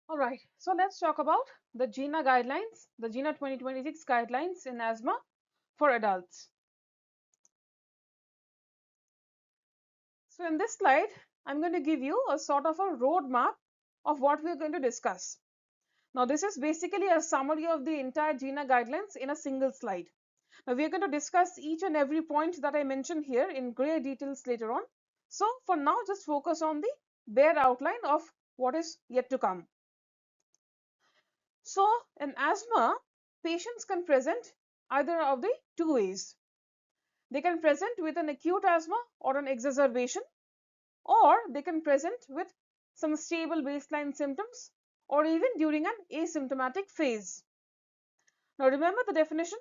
All right, so let's talk about the GINA guidelines, the GINA 2026 guidelines in asthma for adults. So in this slide, I'm going to give you a sort of a roadmap of what we're going to discuss. Now, this is basically a summary of the entire GINA guidelines in a single slide. Now, we are going to discuss each and every point that I mentioned here in great details later on. So, for now, just focus on the bare outline of what is yet to come. So, in asthma, patients can present either of the two ways. They can present with an acute asthma or an exacerbation, or they can present with some stable baseline symptoms or even during an asymptomatic phase. Now, remember the definition.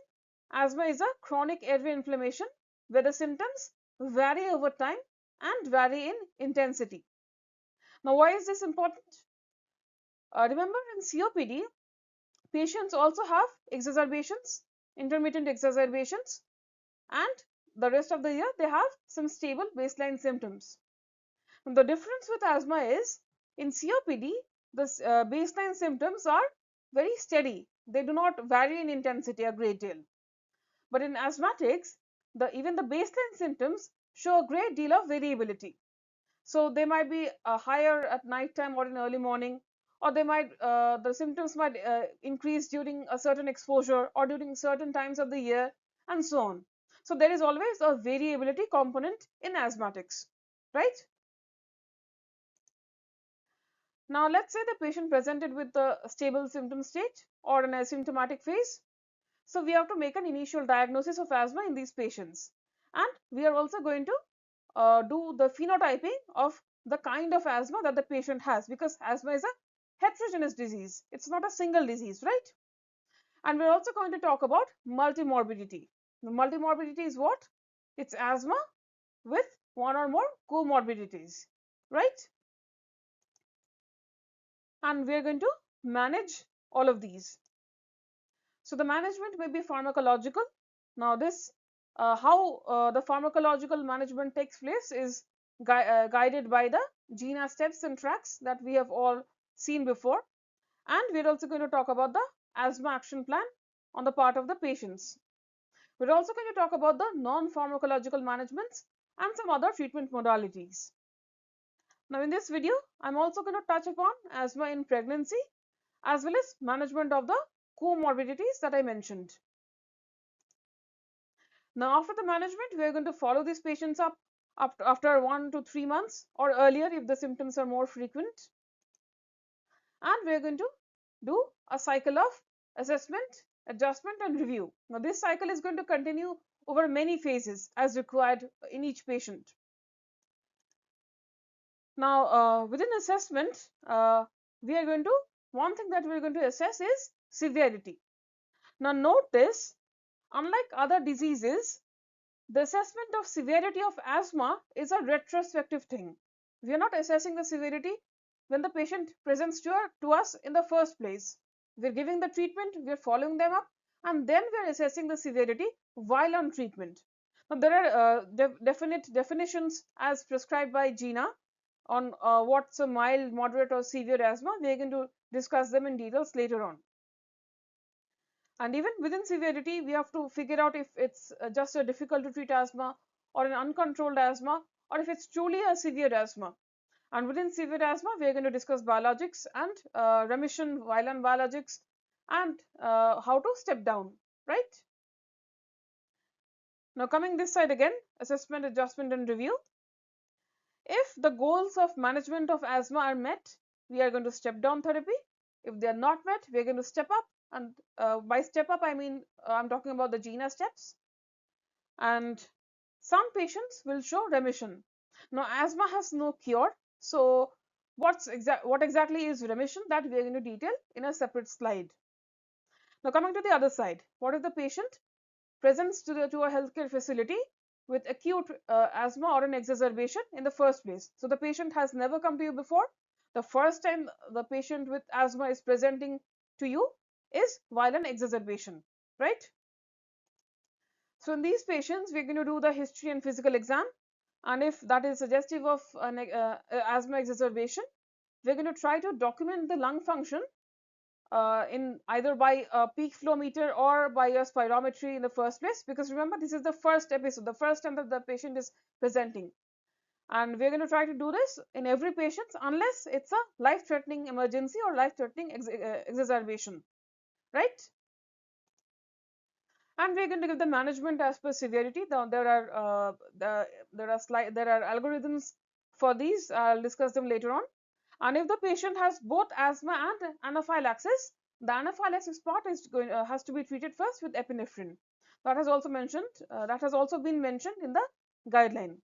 Asthma is a chronic airway inflammation where the symptoms vary over time and vary in intensity. Now, why is this important? Remember, in COPD, patients also have exacerbations, intermittent exacerbations, and the rest of the year they have some stable baseline symptoms. And the difference with asthma is in COPD, the baseline symptoms are very steady. They do not vary in intensity a great deal. But in asthmatics, even the baseline symptoms show a great deal of variability. So they might be higher at night time or in early morning, or the symptoms might increase during a certain exposure or during certain times of the year, and so on. So there is always a variability component in asthmatics, right? Now let's say the patient presented with the stable symptom state or an asymptomatic phase. So we have to make an initial diagnosis of asthma in these patients, and we are also going to do the phenotyping of the kind of asthma that the patient has, because asthma is a heterogeneous disease. It's not a single disease, right? And we're also going to talk about multimorbidity. The multimorbidity is what? It's asthma with one or more comorbidities, right? And we're going to manage all of these. So the management may be pharmacological. Now this how the pharmacological management takes place is guided by the GINA Steps and Tracks that we have all seen before, and we're also going to talk about the Asthma Action Plan on the part of the patients. We're also going to talk about the non-pharmacological managements and some other treatment modalities. Now in this video, I'm also going to touch upon asthma in pregnancy as well as management of the comorbidities that I mentioned. Now, after the management, we are going to follow these patients up after 1 to 3 months or earlier if the symptoms are more frequent. And we are going to do a cycle of assessment, adjustment, and review. Now, this cycle is going to continue over many phases as required in each patient. Now, within assessment, we are going to, one thing that we are going to assess is severity. Now, note this, unlike other diseases, the assessment of severity of asthma is a retrospective thing. We are not assessing the severity when the patient presents to us in the first place. We are giving the treatment, we are following them up, and then we are assessing the severity while on treatment. Now, there are definite definitions as prescribed by GINA on what's a mild, moderate, or severe asthma. We are going to discuss them in details later on. And even within severity, we have to figure out if it's just a difficult to treat asthma or an uncontrolled asthma, or if it's truly a severe asthma. And within severe asthma, we are going to discuss biologics and remission while on biologics, and how to step down, right? Now coming this side again, assessment, adjustment, and review. If the goals of management of asthma are met, we are going to step down therapy. If they are not met, we are going to step up. And by step up, I mean I'm talking about the GINA steps. And some patients will show remission. Now, asthma has no cure. So, what exactly is remission? That we are going to detail in a separate slide. Now, coming to the other side, what if the patient presents to a healthcare facility with acute asthma or an exacerbation in the first place? So the patient has never come to you before. The first time the patient with asthma is presenting to you is while an exacerbation, right? So in these patients, we're going to do the history and physical exam, and if that is suggestive of an asthma exacerbation, we're going to try to document the lung function in either by a peak flow meter or by a spirometry in the first place, because remember, this is the first episode, the first time that the patient is presenting, and we're going to try to do this in every patient unless it's a life-threatening emergency or life-threatening exacerbation, right? And we're going to give the management as per severity. Now there are algorithms for these. I'll discuss them later on. And if the patient has both asthma and anaphylaxis, the anaphylaxis part is has to be treated first with epinephrine. That has also been mentioned in the guideline.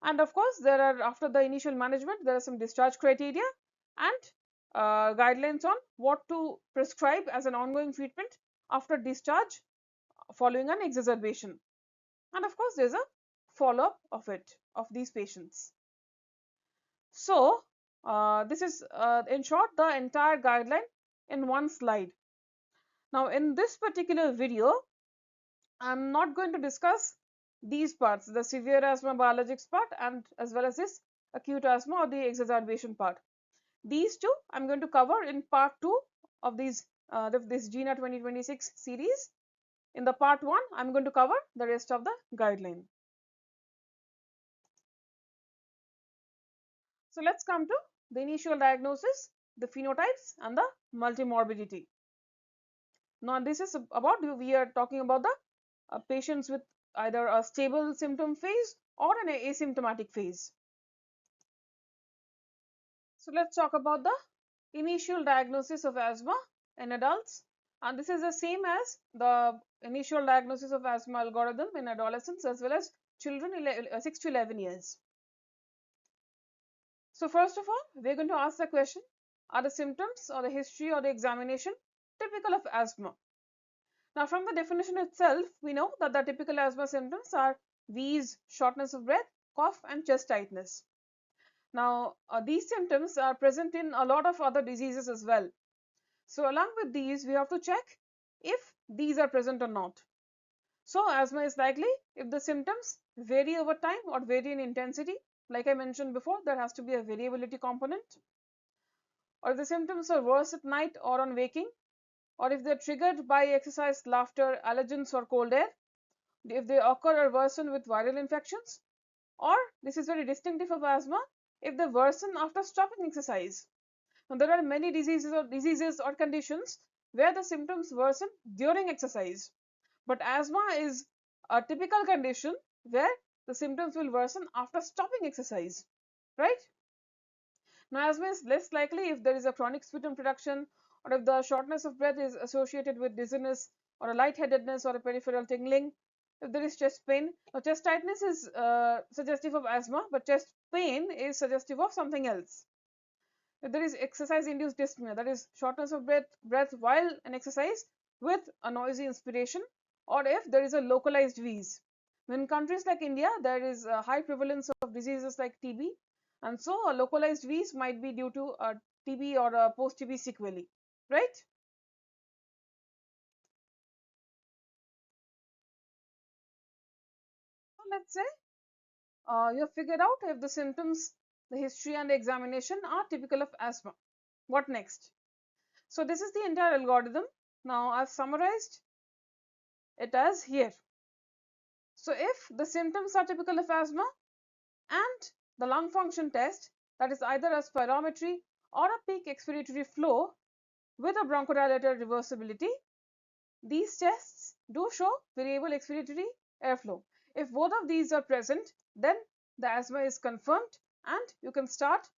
And of course, there are, after the initial management, there are some discharge criteria and guidelines on what to prescribe as an ongoing treatment after discharge following an exacerbation. And of course, there's a follow-up of these patients. So this is in short the entire guideline in one slide. Now in this particular video, I'm not going to discuss these parts, the severe asthma biologics part and as well as this acute asthma or the exacerbation part. These two I'm going to cover in part 2 of this GINA 2026 series. In the part 1, I'm going to cover the rest of the guideline. So let's come to the initial diagnosis, the phenotypes and the multimorbidity. Now this is about, we are talking about the patients with either a stable symptom phase or an asymptomatic phase. So let's talk about the initial diagnosis of asthma in adults, and this is the same as the initial diagnosis of asthma algorithm in adolescents as well as children 6 to 11 years. So first of all, we're going to ask the question, are the symptoms or the history or the examination typical of asthma? Now from the definition itself, we know that the typical asthma symptoms are wheeze, shortness of breath, cough and chest tightness. Now these symptoms are present in a lot of other diseases as well. So along with these, we have to check if these are present or not. So asthma is likely if the symptoms vary over time or vary in intensity. Like I mentioned before, there has to be a variability component. Or if the symptoms are worse at night or on waking, or if they're triggered by exercise, laughter, allergens or cold air, if they occur or worsen with viral infections, or this is very distinctive of asthma, if they worsen after stopping exercise. Now, there are many diseases or conditions where the symptoms worsen during exercise, but asthma is a typical condition where the symptoms will worsen after stopping exercise, right? Now, asthma is less likely if there is a chronic sputum production or if the shortness of breath is associated with dizziness or a lightheadedness or a peripheral tingling. If there is chest pain, now chest tightness is suggestive of asthma, but chest pain is suggestive of something else. If there is exercise-induced dyspnea, that is shortness of breath while in exercise with a noisy inspiration, or if there is a localized wheeze. In countries like India, there is a high prevalence of diseases like TB, and so a localized wheeze might be due to a TB or a post-TB sequelae, right? So let's say you have figured out if the symptoms, the history and the examination are typical of asthma. What next? So this is the entire algorithm. Now I've summarized it as here. So if the symptoms are typical of asthma and the lung function test, that is either a spirometry or a peak expiratory flow with a bronchodilator reversibility, these tests do show variable expiratory airflow. If both of these are present, then the asthma is confirmed and you can start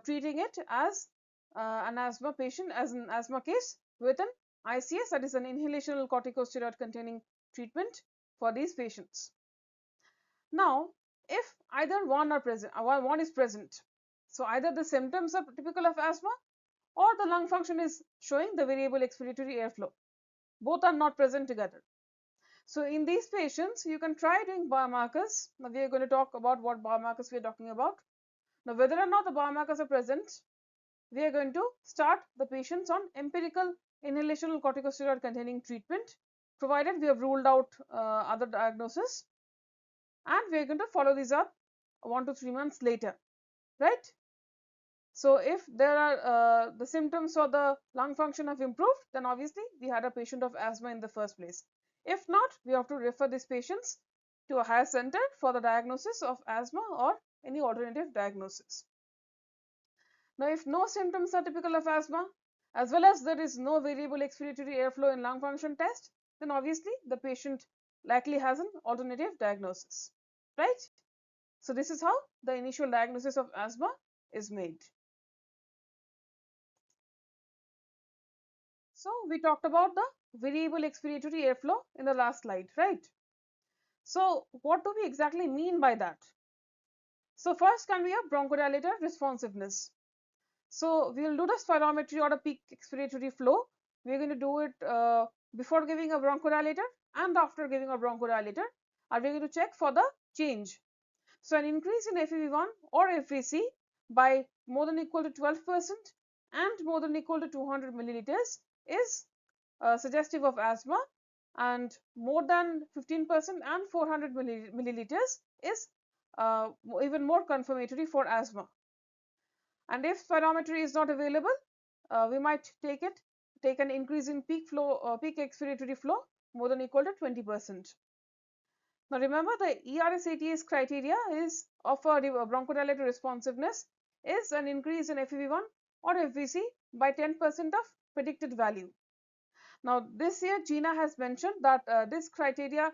treating it as an asthma patient, as an asthma case with an ICS, that is an inhalational corticosteroid containing treatment for these patients. Now, if either one is present, so either the symptoms are typical of asthma or the lung function is showing the variable expiratory airflow. Both are not present together. So in these patients, you can try doing biomarkers. Now we are going to talk about what biomarkers we are talking about. Now whether or not the biomarkers are present, we are going to start the patients on empirical inhalational corticosteroid containing treatment, provided we have ruled out other diagnosis, and we are going to follow these up 1 to 3 months later, right? So if there are the symptoms or the lung function have improved, then obviously we had a patient of asthma in the first place. If not, we have to refer these patients to a higher center for the diagnosis of asthma or any alternative diagnosis. Now, if no symptoms are typical of asthma, as well as there is no variable expiratory airflow in lung function test, then obviously the patient likely has an alternative diagnosis, right? So this is how the initial diagnosis of asthma is made. So we talked about the variable expiratory airflow in the last slide, right? So what do we exactly mean by that? So first can be a bronchodilator responsiveness. So we will do the spirometry or the peak expiratory flow. We are going to do it before giving a bronchodilator and after giving a bronchodilator, and we are going to check for the change. So an increase in FEV1 or FVC by more than equal to 12% and more than equal to 200 milliliters is suggestive of asthma, and more than 15% and 400 milliliters is even more confirmatory for asthma. And if spirometry is not available, we might take an increase in peak expiratory flow more than equal to 20%. Now remember, the ERS-ATS criteria is of a bronchodilator responsiveness is an increase in FEV1 or FVC by 10% of predicted value. Now this year GINA has mentioned that this criteria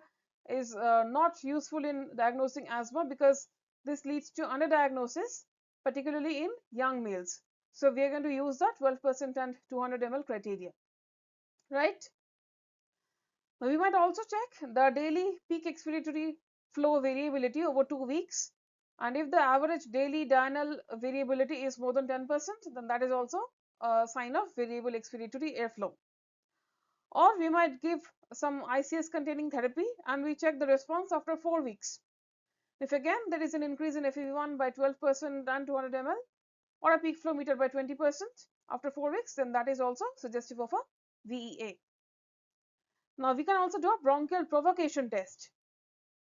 is not useful in diagnosing asthma because this leads to underdiagnosis, particularly in young males. So we are going to use the 12% and 200 ml criteria, right? Now we might also check the daily peak expiratory flow variability over 2 weeks, and if the average daily diurnal variability is more than 10%, then that is also a sign of variable expiratory airflow. Or we might give some ICS containing therapy and we check the response after 4 weeks. If again there is an increase in FEV1 by 12% and 200 ml or a peak flow meter by 20% after 4 weeks, then that is also suggestive of a VEA. Now we can also do a bronchial provocation test.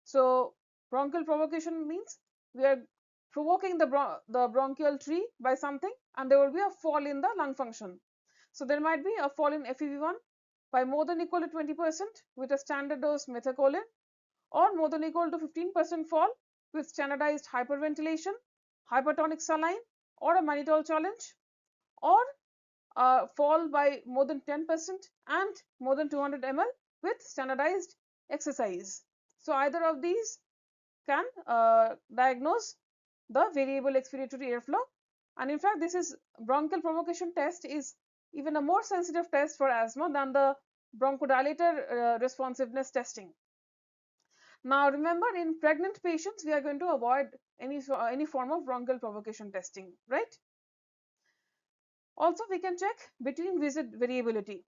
So bronchial provocation means we are provoking the bronchial tree by something, and there will be a fall in the lung function. So there might be a fall in FEV1 by more than equal to 20% with a standard dose methacholine, or more than equal to 15% fall with standardized hyperventilation, hypertonic saline, or a mannitol challenge, or fall by more than 10% and more than 200 ml with standardized exercise. So either of these can diagnose the variable expiratory airflow, and in fact this is bronchial provocation test is even a more sensitive test for asthma than the bronchodilator responsiveness testing. Now remember, in pregnant patients we are going to avoid any form of bronchial provocation testing, right? Also we can check between visit variability.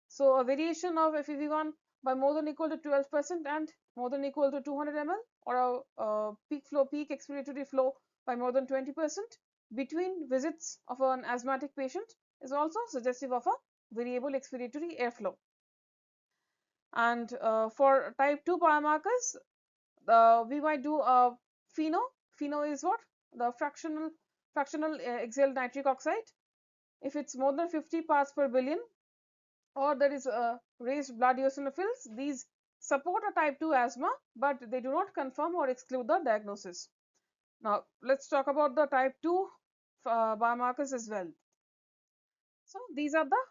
So a variation of FEV1 by more than equal to 12% and more than equal to 200 ml, or a peak expiratory flow by more than 20% between visits of an asthmatic patient is also suggestive of a variable expiratory airflow. And for type 2 biomarkers, we might do a pheno. Pheno is what? The fractional exhaled nitric oxide. If it's more than 50 parts per billion, or there is raised blood eosinophils, these support a type 2 asthma, but they do not confirm or exclude the diagnosis. Now let's talk about the type 2 biomarkers as well. So these are the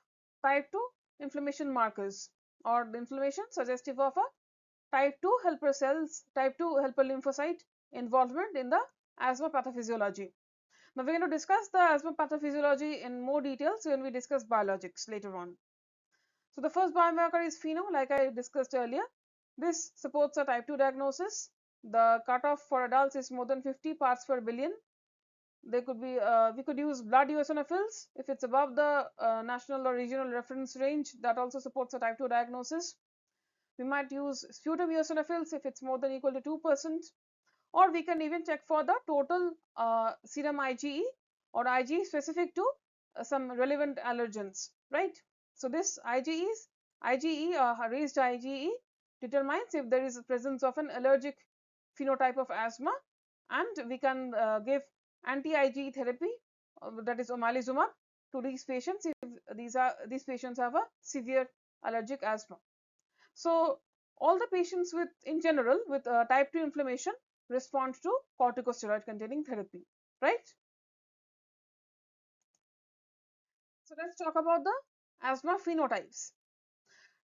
type 2 inflammation markers, or the inflammation suggestive of a type 2 helper cells, type 2 helper lymphocyte involvement in the asthma pathophysiology. Now we're going to discuss the asthma pathophysiology in more details when we discuss biologics later on. So the first biomarker is pheno, like I discussed earlier. This supports a type 2 diagnosis. The cutoff for adults is more than 50 parts per billion. They could be, we could use blood eosinophils if it's above the national or regional reference range. That also supports a type 2 diagnosis. We might use sputum eosinophils if it's more than equal to 2%, or we can even check for the total serum IgE or IgE specific to some relevant allergens, right? So this IgE, raised IgE determines if there is a presence of an allergic phenotype of asthma, and we can give anti-IgE therapy that is omalizumab, to these patients if these patients have a severe allergic asthma. So all the patients with in general with type 2 inflammation respond to corticosteroid containing therapy, right? So let's talk about the asthma phenotypes.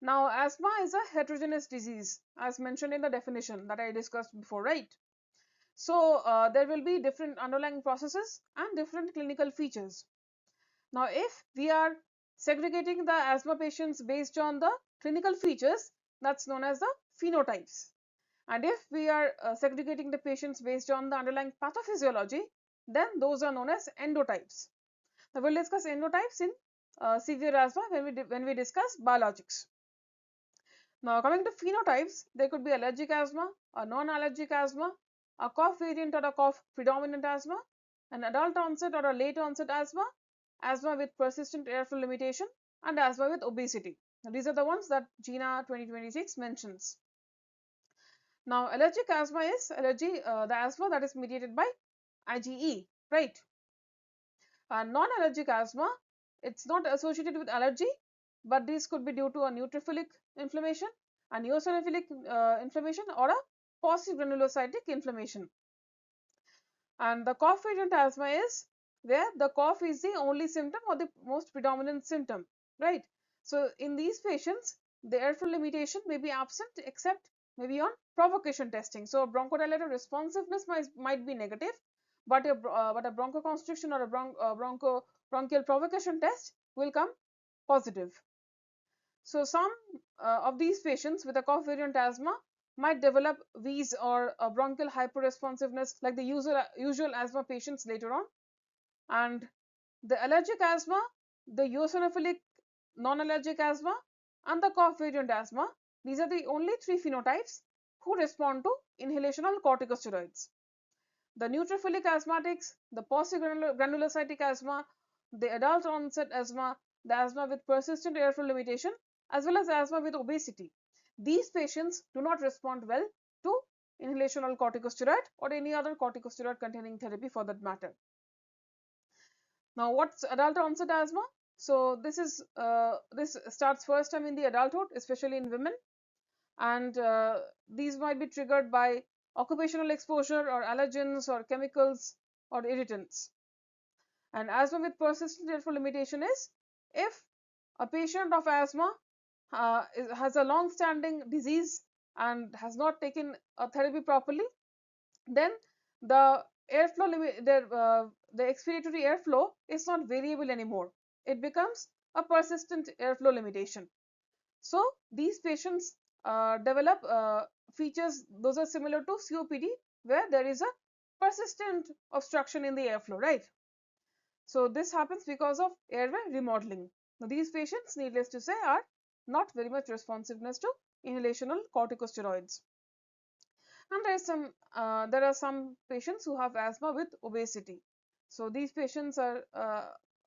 Now, asthma is a heterogeneous disease as mentioned in the definition that I discussed before, right? So there will be different underlying processes and different clinical features. Now, if we are segregating the asthma patients based on the clinical features, that's known as the phenotypes. And if we are segregating the patients based on the underlying pathophysiology, then those are known as endotypes. Now, we'll discuss endotypes in severe asthma when we discuss biologics. Now, coming to phenotypes, there could be allergic asthma, a non-allergic asthma, a cough variant or a cough predominant asthma, an adult onset or a late onset asthma, asthma with persistent airflow limitation, and asthma with obesity. Now, these are the ones that GINA 2026 mentions. Now, allergic asthma is the asthma that is mediated by IgE, right? Non-allergic asthma, it's not associated with allergy, but this could be due to a neutrophilic inflammation, a eosinophilic inflammation, or a postgranulocytic inflammation. And the cough variant asthma is where the cough is the only symptom or the most predominant symptom, right? So in these patients, the airflow limitation may be absent except maybe on provocation testing. So bronchodilator responsiveness might be negative, but a bronchoconstriction or a bronchial provocation test will come positive. So some of these patients with a cough variant asthma might develop wheeze or bronchial hyperresponsiveness like the usual asthma patients later on. And the allergic asthma, the eosinophilic non-allergic asthma, and the cough variant asthma, these are the only three phenotypes who respond to inhalational corticosteroids. The neutrophilic asthmatics, the postgranulocytic asthma, the adult onset asthma, the asthma with persistent airflow limitation, as well as asthma with obesity. These patients do not respond well to inhalational corticosteroid or any other corticosteroid containing therapy for that matter. Now, what's adult onset asthma? So this starts first time in the adulthood, especially in women, and these might be triggered by occupational exposure or allergens or chemicals or irritants. And asthma with persistent airflow limitation is if a patient of asthma has a long-standing disease and has not taken a therapy properly, then the airflow the expiratory airflow is not variable anymore. It becomes a persistent airflow limitation. So these patients develop features, those are similar to COPD, where there is a persistent obstruction in the airflow, right? So this happens because of airway remodeling. Now these patients, needless to say, are not very much responsiveness to inhalational corticosteroids. And there are some patients who have asthma with obesity. So these patients are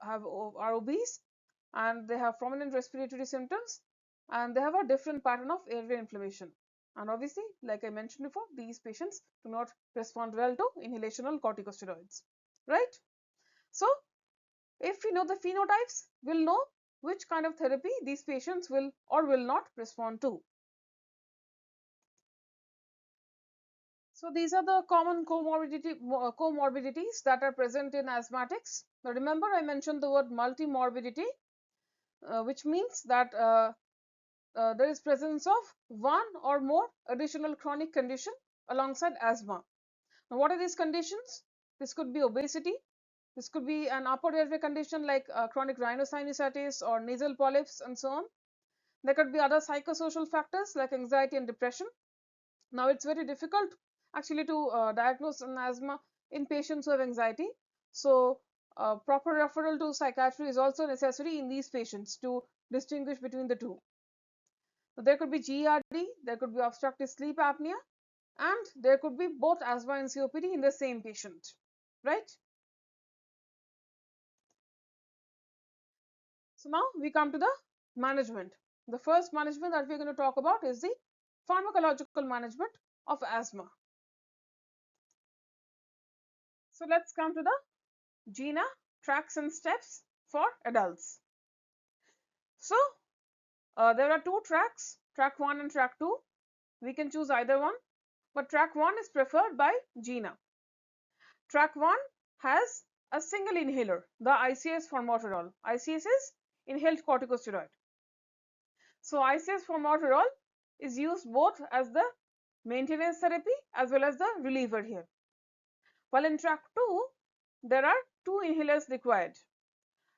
obese and they have prominent respiratory symptoms and they have a different pattern of airway inflammation. And obviously, like I mentioned before, these patients do not respond well to inhalational corticosteroids, right? So if we know the phenotypes, we'll know which kind of therapy these patients will or will not respond to. So these are the common comorbidities that are present in asthmatics. Now remember I mentioned the word multimorbidity, which means that there is presence of one or more additional chronic condition alongside asthma. Now what are these conditions? This could be obesity. This could be an upper airway condition like chronic rhinosinusitis or nasal polyps and so on. There could be other psychosocial factors like anxiety and depression. Now it's very difficult actually to diagnose an asthma in patients who have anxiety. So proper referral to psychiatry is also necessary in these patients to distinguish between the two. So there could be GERD, there could be obstructive sleep apnea, and there could be both asthma and COPD in the same patient, right? So now we come to the management. The first management that we're going to talk about is the pharmacological management of asthma. So let's come to the GINA tracks and steps for adults. So there are two tracks, track 1 and track 2. We can choose either one, but track 1 is preferred by GINA. Track 1 has a single inhaler, the ICS formoterol. ICS is inhaled corticosteroid. So ICS formoterol is used both as the maintenance therapy as well as the reliever here. While in track 2, there are two inhalers required,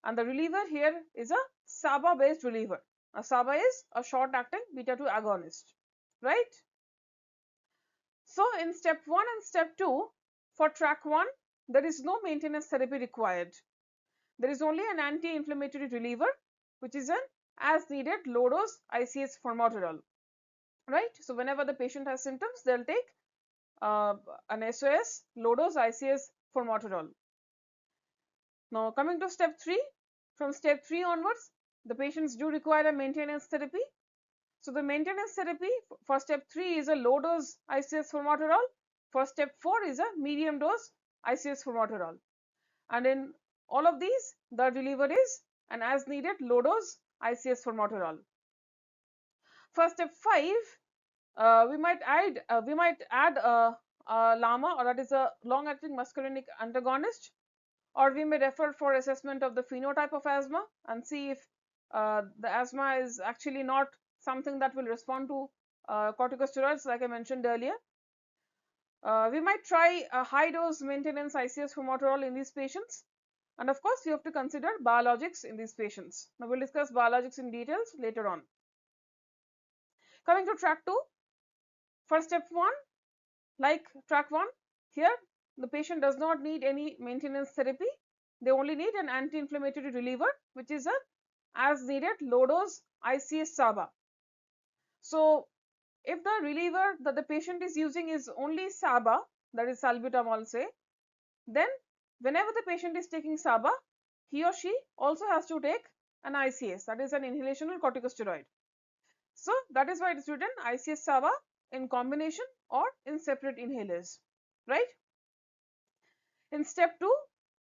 and the reliever here is a SABA based reliever. A SABA is a short acting beta 2 agonist, right? So in step 1 and step 2, for track 1, there is no maintenance therapy required. There is only an anti-inflammatory reliever, which is an as needed low dose ICS formoterol, right? So whenever the patient has symptoms, they'll take an SOS low dose ICS formoterol. Now coming to step 3, from step 3 onwards, the patients do require a maintenance therapy. So the maintenance therapy for step 3 is a low dose ICS formoterol. For step 4 is a medium dose ICS formoterol. And in all of these, the reliever is an as needed low dose ICS formoterol. For step 5, we might add a LAMA, or that is a long acting muscarinic antagonist, or we may refer for assessment of the phenotype of asthma and see if the asthma is actually not something that will respond to corticosteroids like I mentioned earlier. We might try a high dose maintenance ICS formoterol in these patients, and of course we have to consider biologics in these patients. Now we'll discuss biologics in details later on. Coming to track 2, for step 1, like track 1, here the patient does not need any maintenance therapy. They only need an anti-inflammatory reliever, which is a as needed low dose ICS SABA. So if the reliever that the patient is using is only SABA, that is salbutamol say, then whenever the patient is taking SABA, he or she also has to take an ICS, that is an inhalational corticosteroid. So that is why it is written ICS SABA in combination or in separate inhalers, right? In step 2,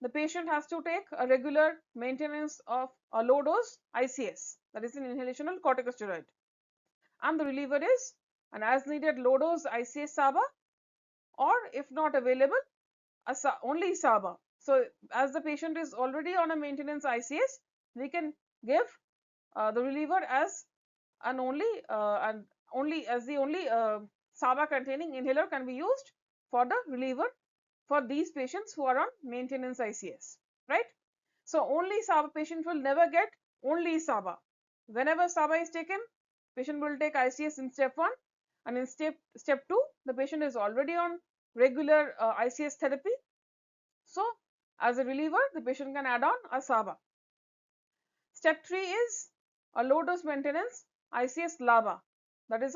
the patient has to take a regular maintenance of a low dose ICS, that is an inhalational corticosteroid, and the reliever is an as needed low dose ICS SABA, or if not available, only SABA. So as the patient is already on a maintenance ICS, we can give the reliever as an only SABA containing inhaler can be used for the reliever for these patients who are on maintenance ICS, right? So only SABA patient will never get only SABA. Whenever SABA is taken, patient will take ICS in step 1, and in step 2, the patient is already on regular ICS therapy. So as a reliever, the patient can add on a SABA. Step 3 is a low dose maintenance ICS LABA, that is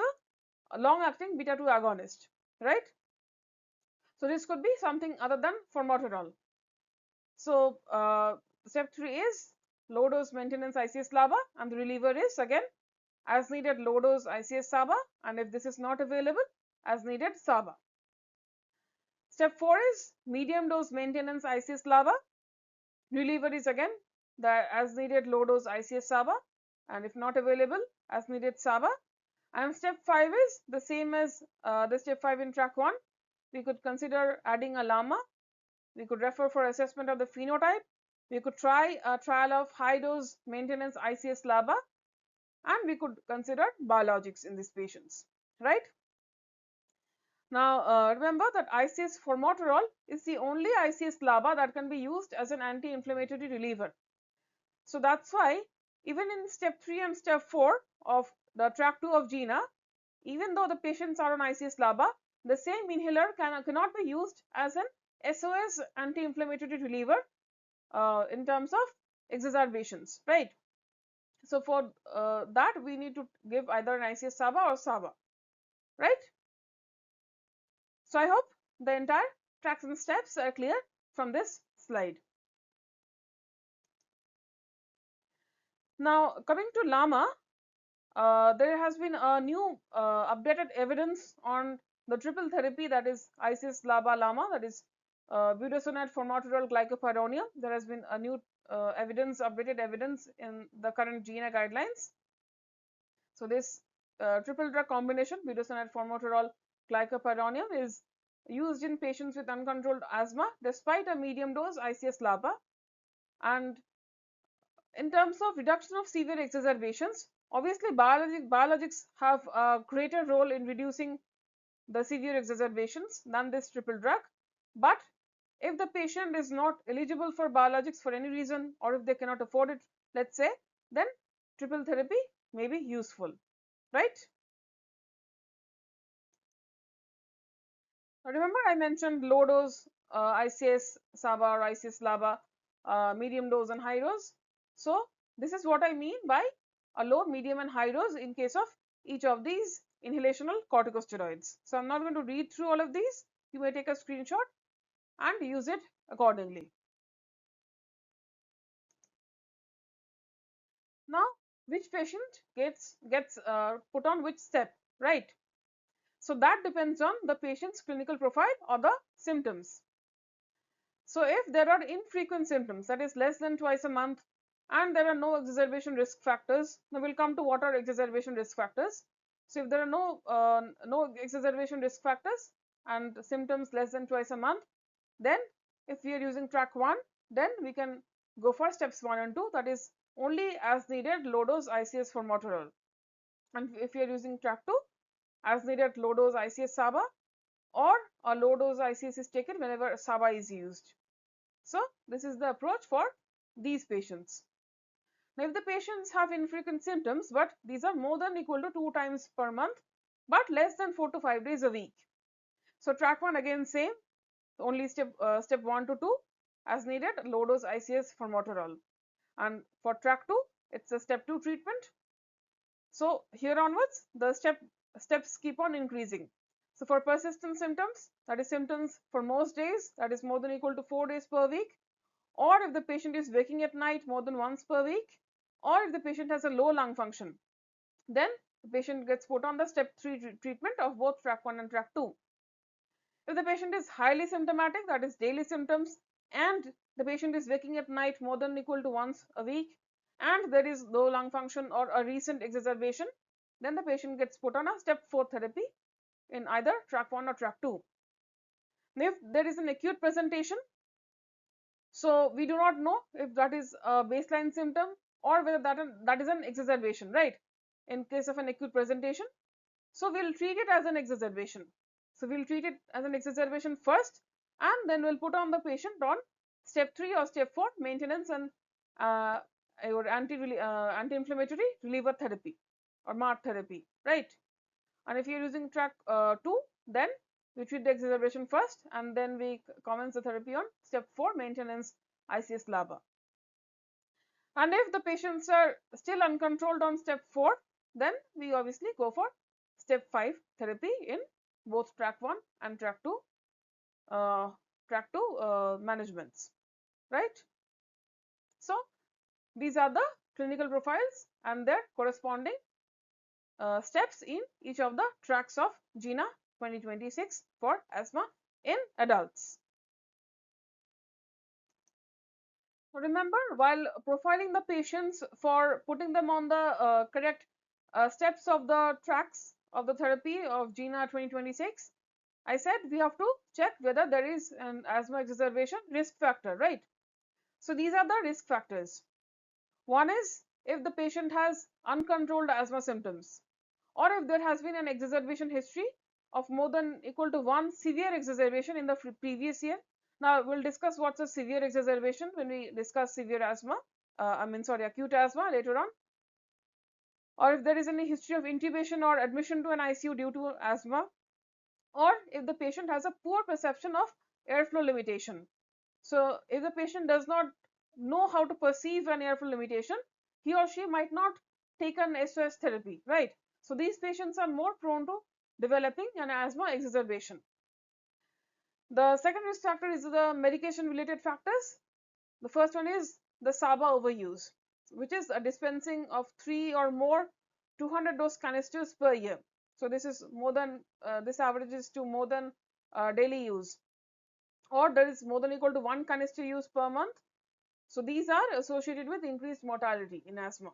a long acting beta 2 agonist, right? So this could be something other than formoterol. So step 3 is low dose maintenance ICS LABA, and the reliever is again as needed low dose ICS SABA, and if this is not available, as needed SABA. Step 4 is medium dose maintenance ICS LABA. Reliever is again the as needed low dose ICS SABA, and if not available, as needed SABA. And step 5 is the same as the step 5 in track 1. We could consider adding a LAMA. We could refer for assessment of the phenotype. We could try a trial of high dose maintenance ICS LABA, and we could consider biologics in these patients, right? Now remember that ICS formoterol is the only ICS LABA that can be used as an anti-inflammatory reliever. So that's why even in step 3 and step 4 of the track 2 of GINA, even though the patients are on ICS LABA, the same inhaler cannot be used as an SOS anti-inflammatory reliever in terms of exacerbations, right? So for that we need to give either an ICS SABA or SABA, right? So I hope the entire tracks and steps are clear from this slide. Now coming to LAMA, there has been a new updated evidence on the triple therapy, that is ICS LABA LAMA, that is budesonide formoterol glycopyrronium. There has been a new updated evidence in the current GINA guidelines. So this triple drug combination, budesonide formoterol glycopyrronium, is used in patients with uncontrolled asthma despite a medium dose ICS-LABA. And in terms of reduction of severe exacerbations, obviously biologics have a greater role in reducing the severe exacerbations than this triple drug. But if the patient is not eligible for biologics for any reason, or if they cannot afford it, let's say, then triple therapy may be useful, right? Now remember I mentioned low dose ICS-SABA or ICS-LABA, medium dose and high dose. So this is what I mean by a low, medium and high dose in case of each of these inhalational corticosteroids. So I'm not going to read through all of these. You may take a screenshot and use it accordingly. Now, which patient gets put on which step, right? So that depends on the patient's clinical profile or the symptoms. So if there are infrequent symptoms, that is less than twice a month, and there are no exacerbation risk factors, now we'll come to what are exacerbation risk factors. So if there are no exacerbation risk factors and symptoms less than twice a month, then if we are using track 1, then we can go for steps 1 and 2, that is only as needed low dose ICS formoterol. And if you are using track 2, as needed low dose ICS-SABA, or a low dose ICS is taken whenever SABA is used. So this is the approach for these patients. Now if the patients have infrequent symptoms, but these are more than equal to 2 times per month, but less than 4 to 5 days a week. So track 1 again same, only step 1 to 2 as needed low dose ICS formoterol. And for track 2, it's a step 2 treatment. So here onwards, the steps keep on increasing. So for persistent symptoms, that is symptoms for most days, that is more than equal to 4 days per week, or if the patient is waking at night more than once per week, or if the patient has a low lung function, then the patient gets put on the step 3 treatment of both track 1 and track 2. If the patient is highly symptomatic, that is daily symptoms, and the patient is waking at night more than equal to once a week, and there is low lung function or a recent exacerbation, then the patient gets put on a step 4 therapy in either track 1 or track 2. If there is an acute presentation, so we do not know if that is a baseline symptom or whether that is an exacerbation, right? In case of an acute presentation, so we'll treat it as an exacerbation. So we'll treat it as an exacerbation first, and then we'll put on the patient on step 3 or step 4 maintenance and or anti-inflammatory reliever therapy or MART therapy, right? And if you're using track 2, then we treat the exacerbation first, and then we commence the therapy on step 4 maintenance ICS-LABA. And if the patients are still uncontrolled on step 4, then we obviously go for step 5 therapy in both track 1 and track 2 managements, right? So these are the clinical profiles and their corresponding steps in each of the tracks of GINA 2026 for asthma in adults. Remember, while profiling the patients for putting them on the correct steps of the tracks of the therapy of GINA 2026, I said we have to check whether there is an asthma exacerbation risk factor, right? So these are the risk factors. One is if the patient has uncontrolled asthma symptoms, or if there has been an exacerbation history of more than equal to 1 severe exacerbation in the previous year. Now we'll discuss what's a severe exacerbation when we discuss severe asthma, acute asthma later on. Or if there is any history of intubation or admission to an ICU due to asthma, or if the patient has a poor perception of airflow limitation. So if the patient does not know how to perceive an airflow limitation, he or she might not take an SOS therapy, right? So these patients are more prone to developing an asthma exacerbation. The second risk factor is the medication related factors. The first one is the SABA overuse, which is a dispensing of 3 or more 200 dose canisters per year. So this is more than this averages to more than daily use. or there is more than or equal to 1 canister use per month. So these are associated with increased mortality in asthma.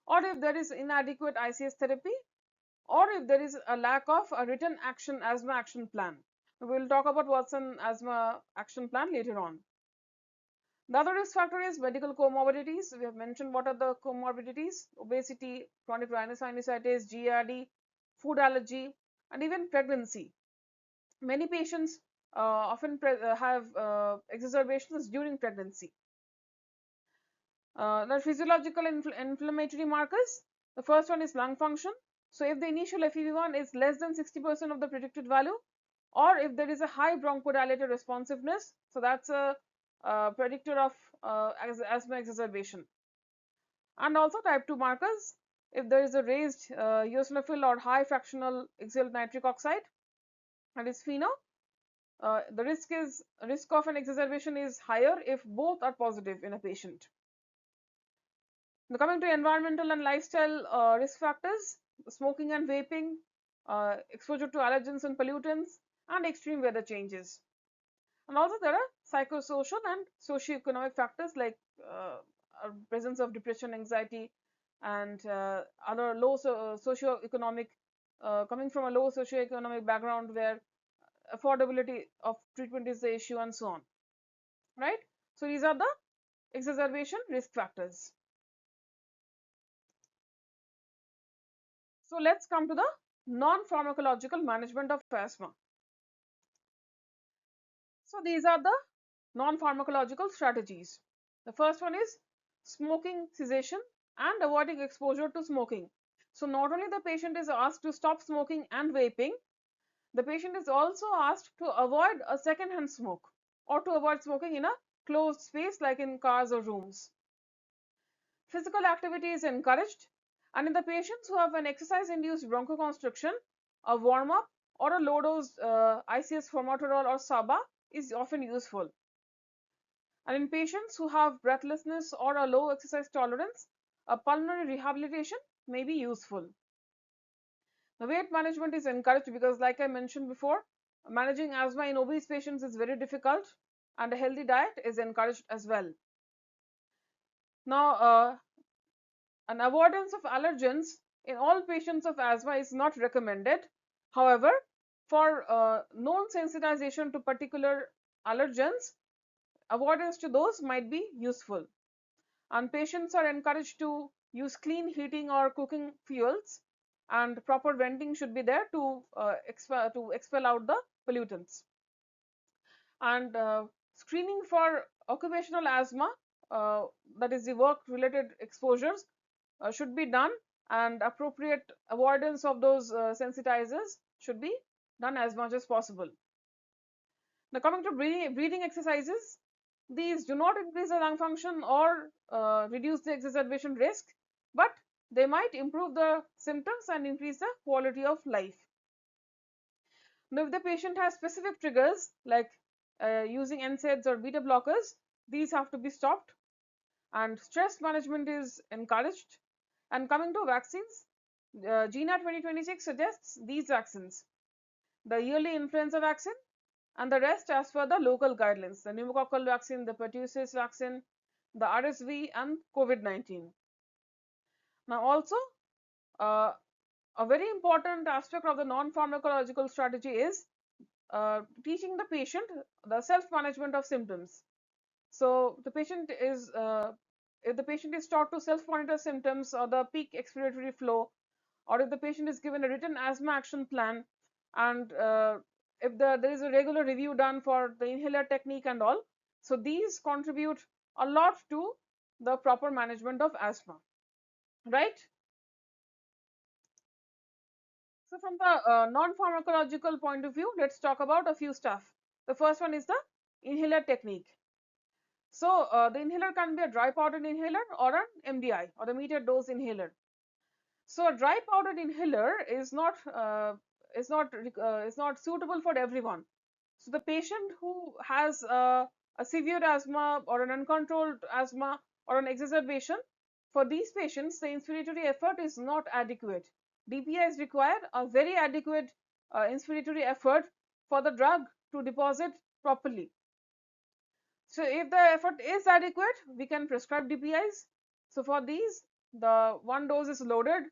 Or if there is inadequate ICS therapy, or if there is a lack of a written asthma action plan. We will talk about what's an asthma action plan later on. The other risk factor is medical comorbidities. We have mentioned what are the comorbidities: obesity, chronic rhinosinusitis, GERD, food allergy, and even pregnancy. Many patients often have exacerbations during pregnancy. The physiological inflammatory markers. The first one is lung function. So if the initial FEV1 is less than 60% of the predicted value, or if there is a high bronchodilator responsiveness, so that's a predictor of asthma exacerbation. And also type 2 markers. If there is a raised eosinophil or high fractional exhaled nitric oxide, and is FeNO, the risk of an exacerbation is higher if both are positive in a patient. Now coming to environmental and lifestyle risk factors: smoking and vaping, exposure to allergens and pollutants, and extreme weather changes. And also there are psychosocial and socioeconomic factors like presence of depression, anxiety, and other low socioeconomic, coming from a low socioeconomic background where affordability of treatment is the issue, and so on, right? So these are the exacerbation risk factors. So let's come to the non-pharmacological management of asthma. So these are the non-pharmacological strategies. The first one is smoking cessation and avoiding exposure to smoking. So not only the patient is asked to stop smoking and vaping, the patient is also asked to avoid a second-hand smoke, or to avoid smoking in a closed space like in cars or rooms. Physical activity is encouraged, and in the patients who have an exercise-induced bronchoconstriction, a warm-up or a low-dose ICS formoterol or SABA is often useful. And in patients who have breathlessness or a low exercise tolerance, a pulmonary rehabilitation may be useful. The weight management is encouraged because, like I mentioned before, managing asthma in obese patients is very difficult, and a healthy diet is encouraged as well. Now, an avoidance of allergens in all patients of asthma is not recommended. However, for known sensitization to particular allergens, avoidance to those might be useful. And patients are encouraged to use clean heating or cooking fuels, and proper venting should be there to expel out the pollutants. And screening for occupational asthma, that is the work related exposures, should be done, and appropriate avoidance of those sensitizers should be done as much as possible. Now coming to breathing exercises, these do not increase the lung function or reduce the exacerbation risk, but they might improve the symptoms and increase the quality of life. Now if the patient has specific triggers like using NSAIDs or beta blockers, these have to be stopped, and stress management is encouraged. And coming to vaccines, GINA 2026 suggests these vaccines: the yearly influenza vaccine, and the rest as per the local guidelines: the pneumococcal vaccine, the pertussis vaccine, the RSV, and COVID-19. Now also, uh, a very important aspect of the non-pharmacological strategy is teaching the patient the self-management of symptoms. So the patient is if the patient is taught to self-monitor symptoms or the peak expiratory flow, or if the patient is given a written asthma action plan, and if there is a regular review done for the inhaler technique and all, so these contribute a lot to the proper management of asthma, right? So from the non-pharmacological point of view, let's talk about a few stuff. The first one is the inhaler technique. So the inhaler can be a dry powdered inhaler or an MDI, or the metered dose inhaler. So a dry powdered inhaler is not suitable for everyone. So the patient who has a severe asthma or an uncontrolled asthma or an exacerbation, for these patients the inspiratory effort is not adequate. DPI is required, a very adequate inspiratory effort for the drug to deposit properly. So if the effort is adequate, we can prescribe DPIs. So for these, the one dose is loaded.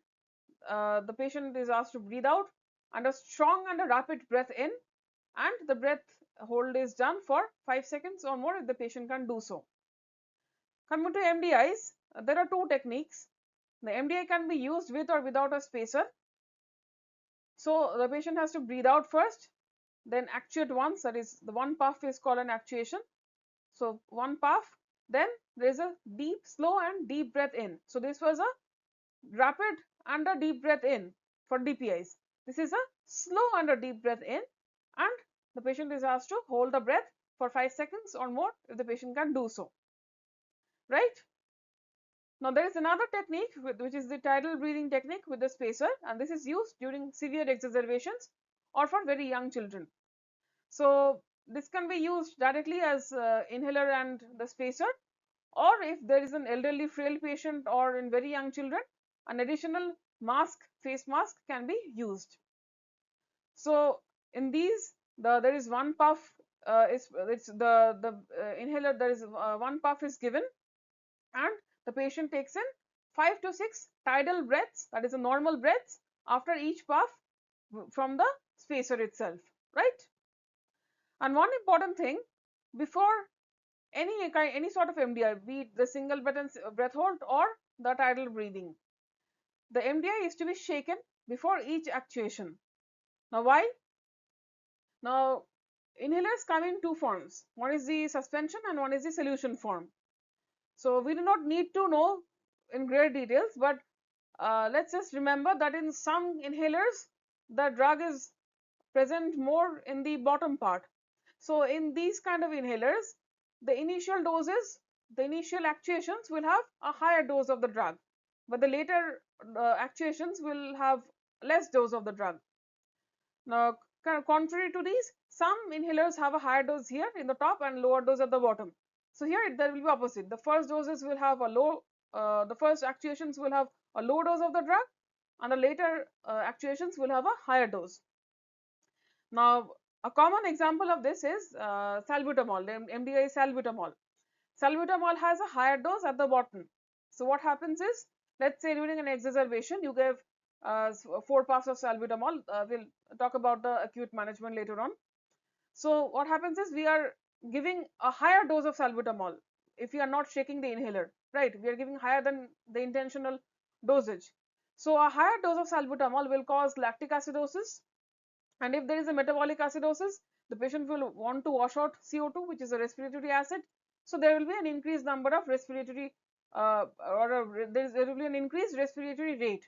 The patient is asked to breathe out and a strong and a rapid breath in, and the breath hold is done for 5 seconds or more if the patient can do so. Coming to MDIs, there are two techniques. The MDI can be used with or without a spacer. So the patient has to breathe out first, then actuate once, that is the one puff is called an actuation. So one puff, then there is a deep, slow and deep breath in. So this was a rapid and a deep breath in for DPIs. This is a slow and a deep breath in, and the patient is asked to hold the breath for 5 seconds or more if the patient can do so, right? Now there is another technique which is the tidal breathing technique with the spacer, and this is used during severe exacerbations or for very young children. So this can be used directly as inhaler and the spacer, or if there is an elderly frail patient or in very young children, an additional mask, face mask can be used. So in these, there is one puff, it's the inhaler, there is one puff is given, and the patient takes in 5 to 6 tidal breaths, that is a normal breaths, after each puff from the spacer itself, right? And one important thing, before any sort of MDI, be it the single breath hold or the tidal breathing, the MDI is to be shaken before each actuation. Now why? Now inhalers come in two forms. One is the suspension and one is the solution form. So we do not need to know in great details, but let's just remember that in some inhalers the drug is present more in the bottom part. So in these kind of inhalers, the initial doses, the initial actuations will have a higher dose of the drug, but the later actuations will have less dose of the drug. Now contrary to these, some inhalers have a higher dose here in the top and lower dose at the bottom. So here there will be opposite. The first doses will have a low, the first actuations will have a low dose of the drug, and the later actuations will have a higher dose. Now a common example of this is salbutamol, the MDI is salbutamol. Salbutamol has a higher dose at the bottom. So what happens is, let's say during an exacerbation you give 4 puffs of salbutamol. We'll talk about the acute management later on. So what happens is, we are giving a higher dose of salbutamol if we are not shaking the inhaler, right? We are giving higher than the intentional dosage. So a higher dose of salbutamol will cause lactic acidosis, and if there is a metabolic acidosis, the patient will want to wash out CO2, which is a respiratory acid. So there will be an increased number of respiratory there will be an increased respiratory rate,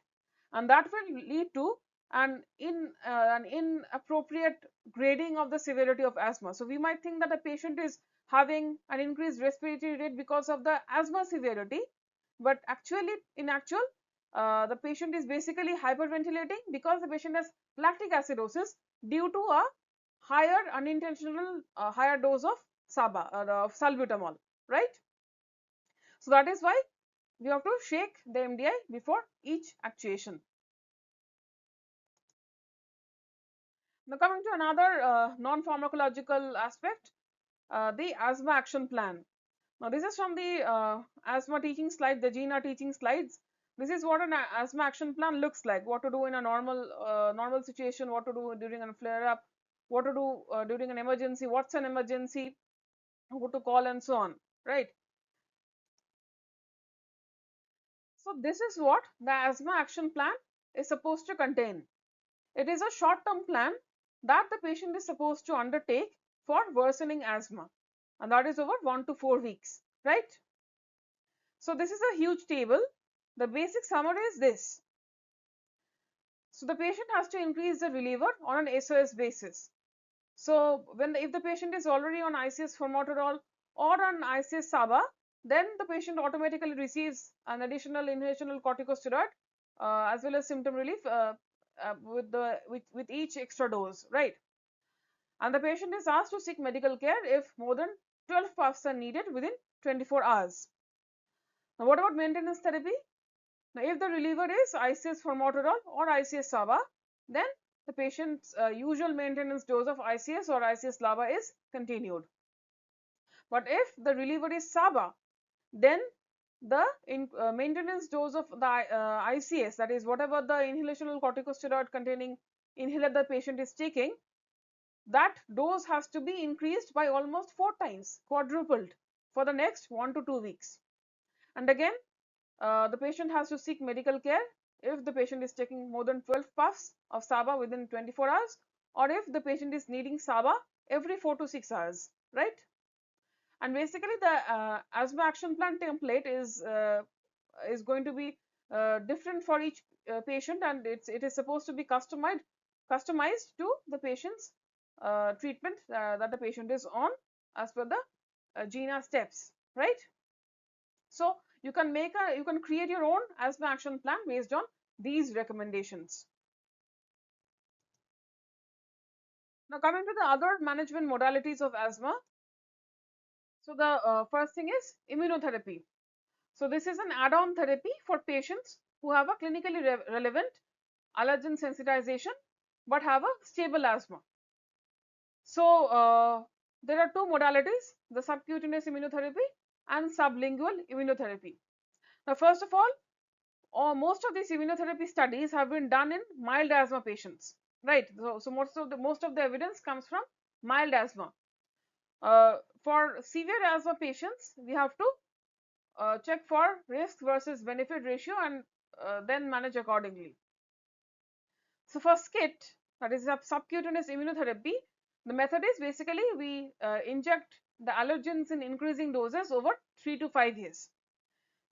and that will lead to an inappropriate grading of the severity of asthma. So we might think that a patient is having an increased respiratory rate because of the asthma severity, but actually in actual the patient is basically hyperventilating because the patient has lactic acidosis due to a higher unintentional higher dose of salbutamol, right? So that is why we have to shake the MDI before each actuation. Now coming to another non-pharmacological aspect, the Asthma Action Plan. Now this is from the asthma teaching slide, the GINA teaching slides. This is what an asthma action plan looks like. What to do in a normal situation, what to do during a flare up, what to do during an emergency, what's an emergency, who to call, and so on, right? So this is what the asthma action plan is supposed to contain. It is a short-term plan that the patient is supposed to undertake for worsening asthma, and that is over 1 to 4 weeks, right? So this is a huge table. The basic summary is this. So the patient has to increase the reliever on an SOS basis. So if the patient is already on ICS formoterol or on ICS SABA, then the patient automatically receives an additional inhalational corticosteroid as well as symptom relief with each extra dose, right? And the patient is asked to seek medical care if more than 12 puffs are needed within 24 hours. Now what about maintenance therapy? Now if the reliever is ICS formoterol or ICS SABA, then the patient's usual maintenance dose of ICS or ICS-LABA is continued. But if the reliever is SABA, then the maintenance dose of the ICS, that is whatever the inhalational corticosteroid containing inhaler the patient is taking, that dose has to be increased by almost 4 times, quadrupled for the next 1 to 2 weeks. And again, the patient has to seek medical care if the patient is taking more than 12 puffs of SABA within 24 hours, or if the patient is needing SABA every 4 to 6 hours, right? And basically, the asthma action plan template is going to be different for each patient, and it is supposed to be customized to the patient's treatment that the patient is on as per the GINA steps, right? So you can create your own asthma action plan based on these recommendations. Now coming to the other management modalities of asthma. So the first thing is immunotherapy. So this is an add-on therapy for patients who have a clinically relevant allergen sensitization but have a stable asthma. So there are two modalities, the subcutaneous immunotherapy and sublingual immunotherapy. Now first of all, most of these immunotherapy studies have been done in mild asthma patients, right? So most of the evidence comes from mild asthma. For severe asthma patients, we have to check for risk versus benefit ratio and then manage accordingly. So for SCIT, that is subcutaneous immunotherapy, the method is basically we inject the allergens in increasing doses over 3 to 5 years.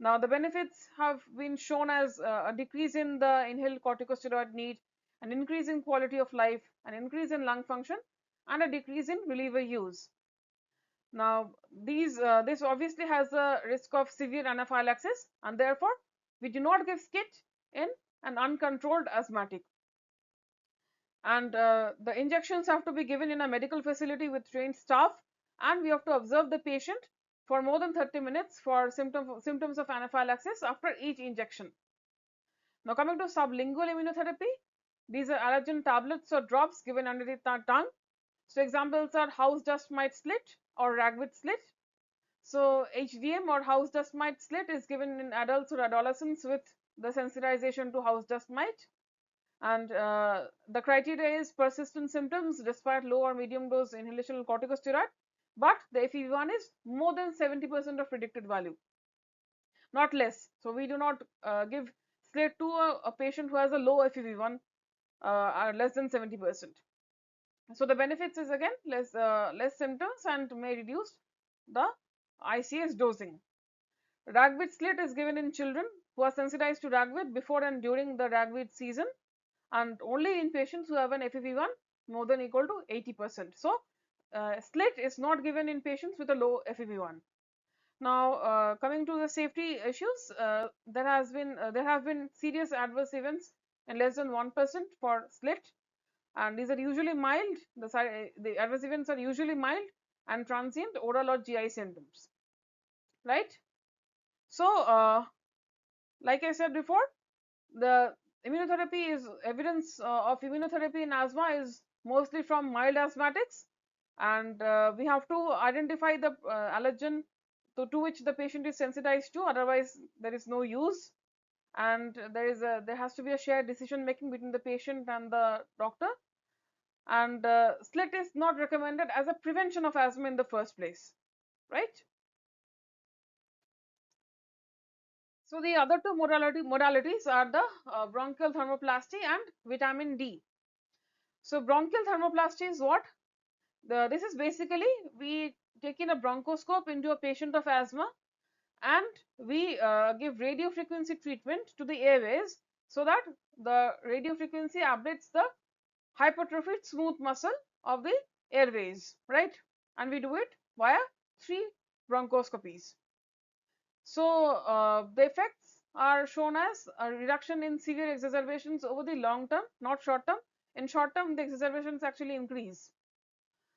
Now the benefits have been shown as a decrease in the inhaled corticosteroid need, an increase in quality of life, an increase in lung function, and a decrease in reliever use. Now this obviously has a risk of severe anaphylaxis, and therefore we do not give SCIT in an uncontrolled asthmatic. And the injections have to be given in a medical facility with trained staff, and we have to observe the patient for more than 30 minutes for symptoms of anaphylaxis after each injection. Now coming to sublingual immunotherapy, these are allergen tablets or drops given under the tongue. So examples are house dust mite slit or ragweed slit. So HDM or house dust mite slit is given in adults or adolescents with the sensitization to house dust mite. And the criteria is persistent symptoms despite low or medium dose inhalational corticosteroid, but the FEV1 is more than 70% of predicted value, not less. So we do not give slit to a patient who has a low FEV1 less than 70%. So the benefits is again less symptoms and may reduce the ICS dosing. Ragweed slit is given in children who are sensitized to ragweed before and during the ragweed season, and only in patients who have an FEV1 more than equal to 80%. So slit is not given in patients with a low FEV1. Now coming to the safety issues, there have been serious adverse events in less than 1% for slit, and these are usually mild. The adverse events are usually mild and transient oral or GI symptoms, right? So like I said before, the immunotherapy is evidence of immunotherapy in asthma is mostly from mild asthmatics, and we have to identify the allergen to which the patient is sensitized to, otherwise there is no use, and there has to be a shared decision making between the patient and the doctor. And slit is not recommended as a prevention of asthma in the first place, right? So the other two modalities are the bronchial thermoplasty and vitamin D. So bronchial thermoplasty is what? This is basically we take in a bronchoscope into a patient of asthma, and we give radiofrequency treatment to the airways so that the radiofrequency ablates the hypertrophied smooth muscle of the airways, right? And we do it via 3 bronchoscopies. So the effects are shown as a reduction in severe exacerbations over the long term, not short term. In short term, the exacerbations actually increase.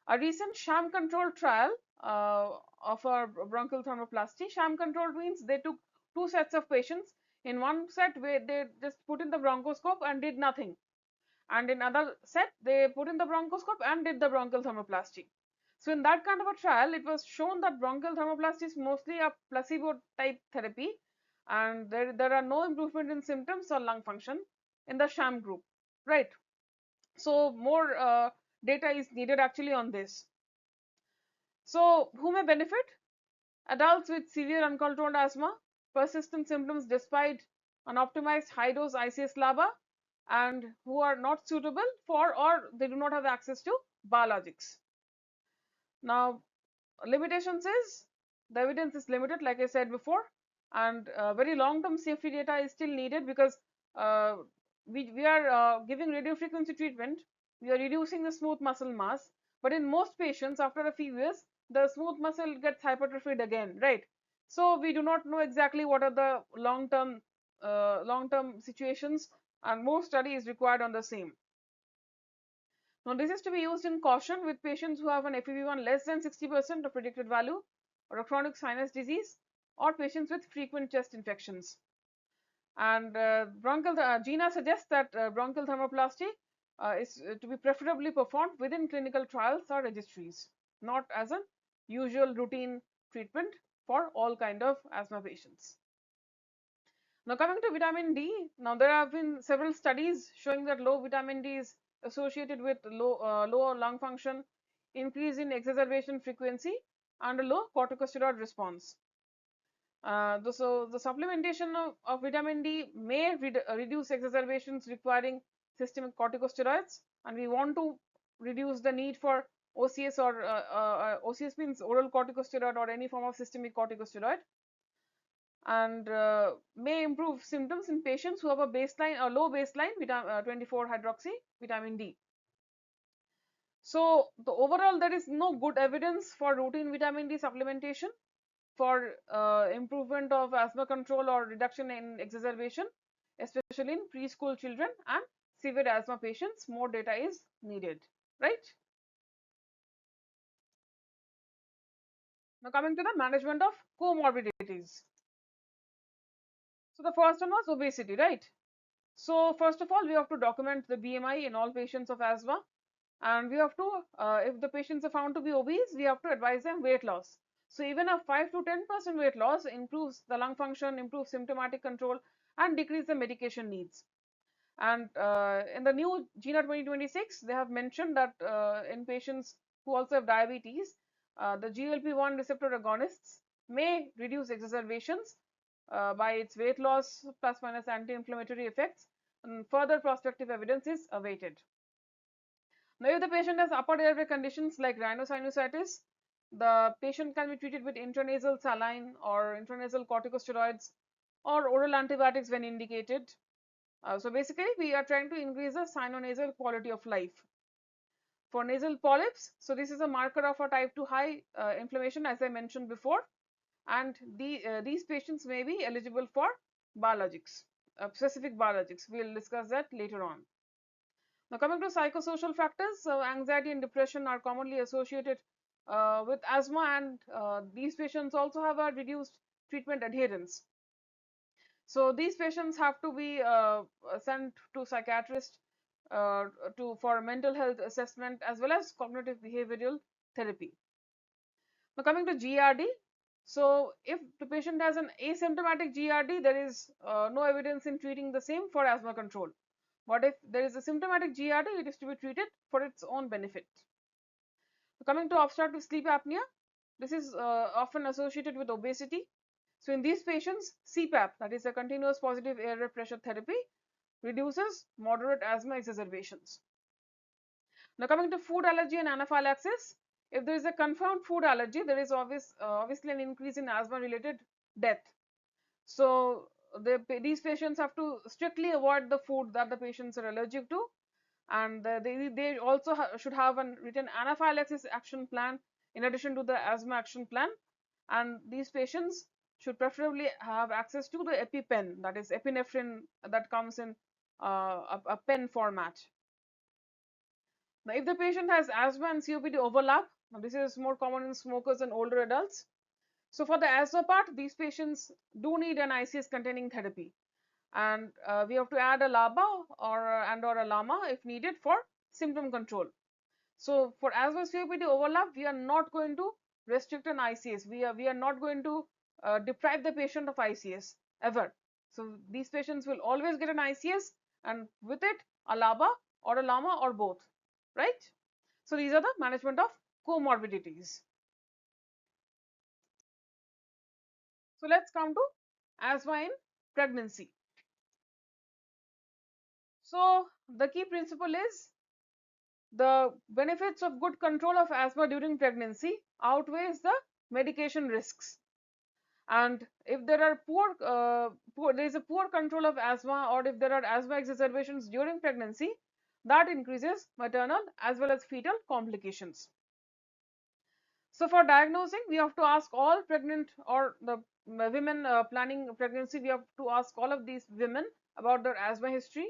A recent sham controlled trial of our bronchial thermoplasty, sham controlled means they took 2 sets of patients. In one set where they just put in the bronchoscope and did nothing, and in other set they put in the bronchoscope and did the bronchial thermoplasty. So in that kind of a trial, it was shown that bronchial thermoplasty is mostly a placebo type therapy, and there are no improvement in symptoms or lung function in the sham group, right? So more data is needed actually on this. So who may benefit? Adults with severe uncontrolled asthma, persistent symptoms despite an optimized high dose ICS LABA, and who are not suitable for or they do not have access to biologics. Now, limitations is the evidence is limited, like I said before, and very long term safety data is still needed, because uh, we are giving radiofrequency treatment, we are reducing the smooth muscle mass, but in most patients after a few years the smooth muscle gets hypertrophied again, right? So we do not know exactly what are the long term situations, and more study is required on the same. Now, this is to be used in caution with patients who have an FEV1 less than 60% of predicted value, or a chronic sinus disease, or patients with frequent chest infections. And GINA suggests that bronchial thermoplasty is to be preferably performed within clinical trials or registries, not as a usual routine treatment for all kind of asthma patients. Now coming to vitamin D, now there have been several studies showing that low vitamin D is associated with lower lung function, increase in exacerbation frequency, and a low corticosteroid response. So the supplementation of vitamin D may reduce exacerbations requiring systemic corticosteroids, and we want to reduce the need for OCS, or OCS means oral corticosteroid or any form of systemic corticosteroid, and may improve symptoms in patients who have a baseline or low baseline 24 hydroxy vitamin D. So the overall there is no good evidence for routine vitamin D supplementation for improvement of asthma control or reduction in exacerbation, especially in preschool children and severe asthma patients. More data is needed, right? Now coming to the management of comorbidities. So the first one was obesity, right? So first of all, we have to document the BMI in all patients of asthma, and we have to, if the patients are found to be obese, we have to advise them weight loss. So even a 5 to 10% weight loss improves the lung function, improves symptomatic control, and decrease the medication needs. And in the new GINA 2026, they have mentioned that in patients who also have diabetes, the GLP-1 receptor agonists may reduce exacerbations by its weight loss plus minus anti-inflammatory effects, and further prospective evidence is awaited. Now, if the patient has upper airway conditions like rhinosinusitis, the patient can be treated with intranasal saline or intranasal corticosteroids or oral antibiotics when indicated. So basically, we are trying to increase the sinonasal quality of life. For nasal polyps, so this is a marker of a type 2 high inflammation, as I mentioned before, and these patients may be eligible for biologics, specific biologics. We will discuss that later on. Now coming to psychosocial factors, so anxiety and depression are commonly associated with asthma, and these patients also have a reduced treatment adherence. So these patients have to be sent to psychiatrist for mental health assessment as well as cognitive behavioral therapy. Now coming to GRD, so if the patient has an asymptomatic GRD, there is no evidence in treating the same for asthma control. But if there is a symptomatic GRD, it is to be treated for its own benefit. Coming to obstructive sleep apnea, this is often associated with obesity. So in these patients, CPAP, that is a continuous positive airway pressure therapy, reduces moderate asthma exacerbations. Now coming to food allergy and anaphylaxis, if there is a confirmed food allergy, there is obviously an increase in asthma related death. So these patients have to strictly avoid the food that the patients are allergic to, and they also should have a written anaphylaxis action plan in addition to the asthma action plan, and these patients should preferably have access to the EpiPen, that is epinephrine that comes in a pen format. Now if the patient has asthma and COPD overlap, now this is more common in smokers and older adults. So for the asthma part, these patients do need an ICS containing therapy, and we have to add a LABA or a LAMA if needed for symptom control. So for asthma-COPD overlap, we are not going to restrict an ICS. We are not going to deprive the patient of ICS ever. So these patients will always get an ICS, and with it a LABA or a LAMA or both, right? So these are the management of comorbidities. So let's come to asthma in pregnancy. So the key principle is the benefits of good control of asthma during pregnancy outweighs the medication risks. And if there are there is a poor control of asthma, or if there are asthma exacerbations during pregnancy, that increases maternal as well as fetal complications. So for diagnosing, we have to ask all pregnant or the women planning pregnancy, we have to ask all of these women about their asthma history.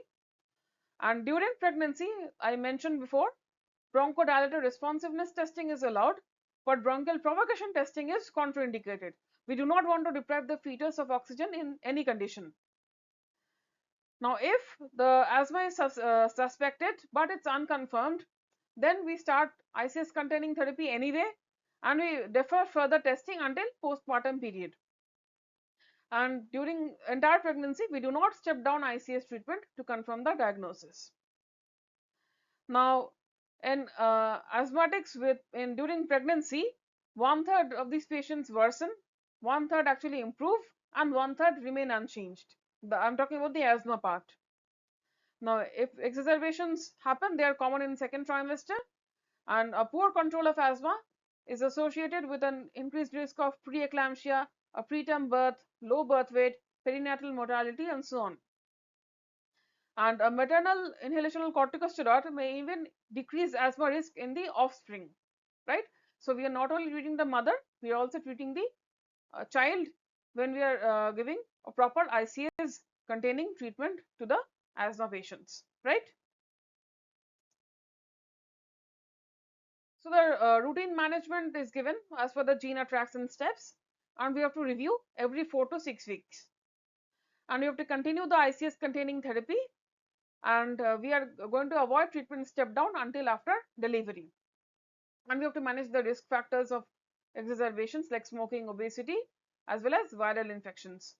And during pregnancy, I mentioned before, bronchodilator responsiveness testing is allowed, but bronchial provocation testing is contraindicated. We do not want to deprive the fetus of oxygen in any condition. Now, if the asthma is suspected but it's unconfirmed, then we start ICS containing therapy anyway, and we defer further testing until postpartum period. And during entire pregnancy, we do not step down ICS treatment to confirm the diagnosis. Now, in asthmatics during pregnancy, 1/3 of these patients worsen, 1/3 actually improve, and 1/3 remain unchanged. I'm talking about the asthma part. Now, if exacerbations happen, they are common in second trimester, and a poor control of asthma is associated with an increased risk of preeclampsia, a preterm birth, low birth weight, perinatal mortality, and so on. And a maternal inhalational corticosteroid may even decrease asthma risk in the offspring, right? So we are not only treating the mother, we are also treating the child when we are giving a proper ICS containing treatment to the asthma patients, right? So the routine management is given as per the GINA tracks and steps, and we have to review every 4 to 6 weeks. And we have to continue the ICS containing therapy, and we are going to avoid treatment step down until after delivery. And we have to manage the risk factors of exacerbations like smoking, obesity, as well as viral infections.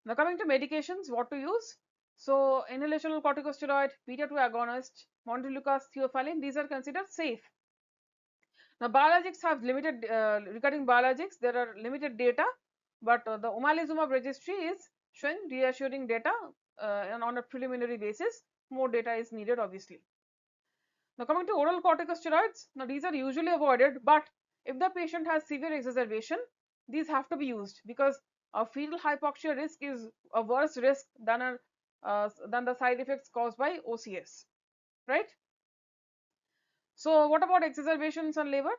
Now coming to medications, what to use. So inhalational corticosteroid, beta 2 agonist, montelukast, theophylline, these are considered safe. Now biologics have limited, regarding biologics, there are limited data, but the omalizumab registry is showing reassuring data, and on a preliminary basis. More data is needed obviously. Now coming to oral corticosteroids, now these are usually avoided, but if the patient has severe exacerbation, these have to be used, because a fetal hypoxia risk is a worse risk than the side effects caused by OCS, right? So what about exacerbations on labor?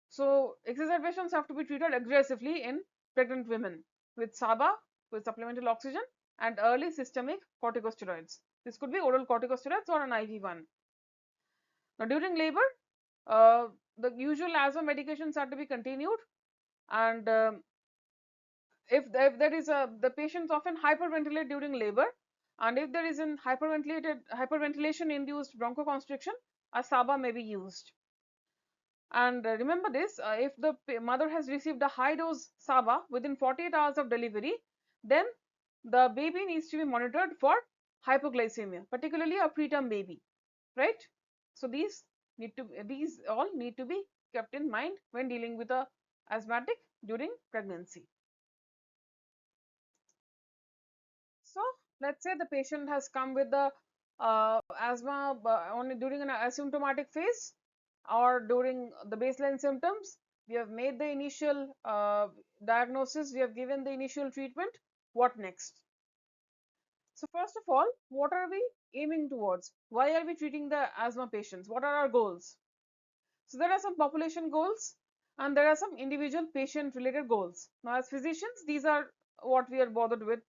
So exacerbations have to be treated aggressively in pregnant women with SABA, with supplemental oxygen, and early systemic corticosteroids. This could be oral corticosteroids or an IV one. Now during labor, the usual asthma medications are to be continued, and if there is the patients often hyperventilate during labor, and if there is an hyperventilation induced bronchoconstriction, a SABA may be used. And remember this, if the mother has received a high dose SABA within 48 hours of delivery, then the baby needs to be monitored for hypoglycemia, particularly a preterm baby, right? So these all need to be kept in mind when dealing with a asthmatic during pregnancy. So let's say the patient has come with the asthma only during an asymptomatic phase or during the baseline symptoms. We have made the initial diagnosis, we have given the initial treatment. What next? So first of all, what are we aiming towards? Why are we treating the asthma patients? What are our goals? So there are some population goals and there are some individual patient related goals. Now as physicians, these are what we are bothered with.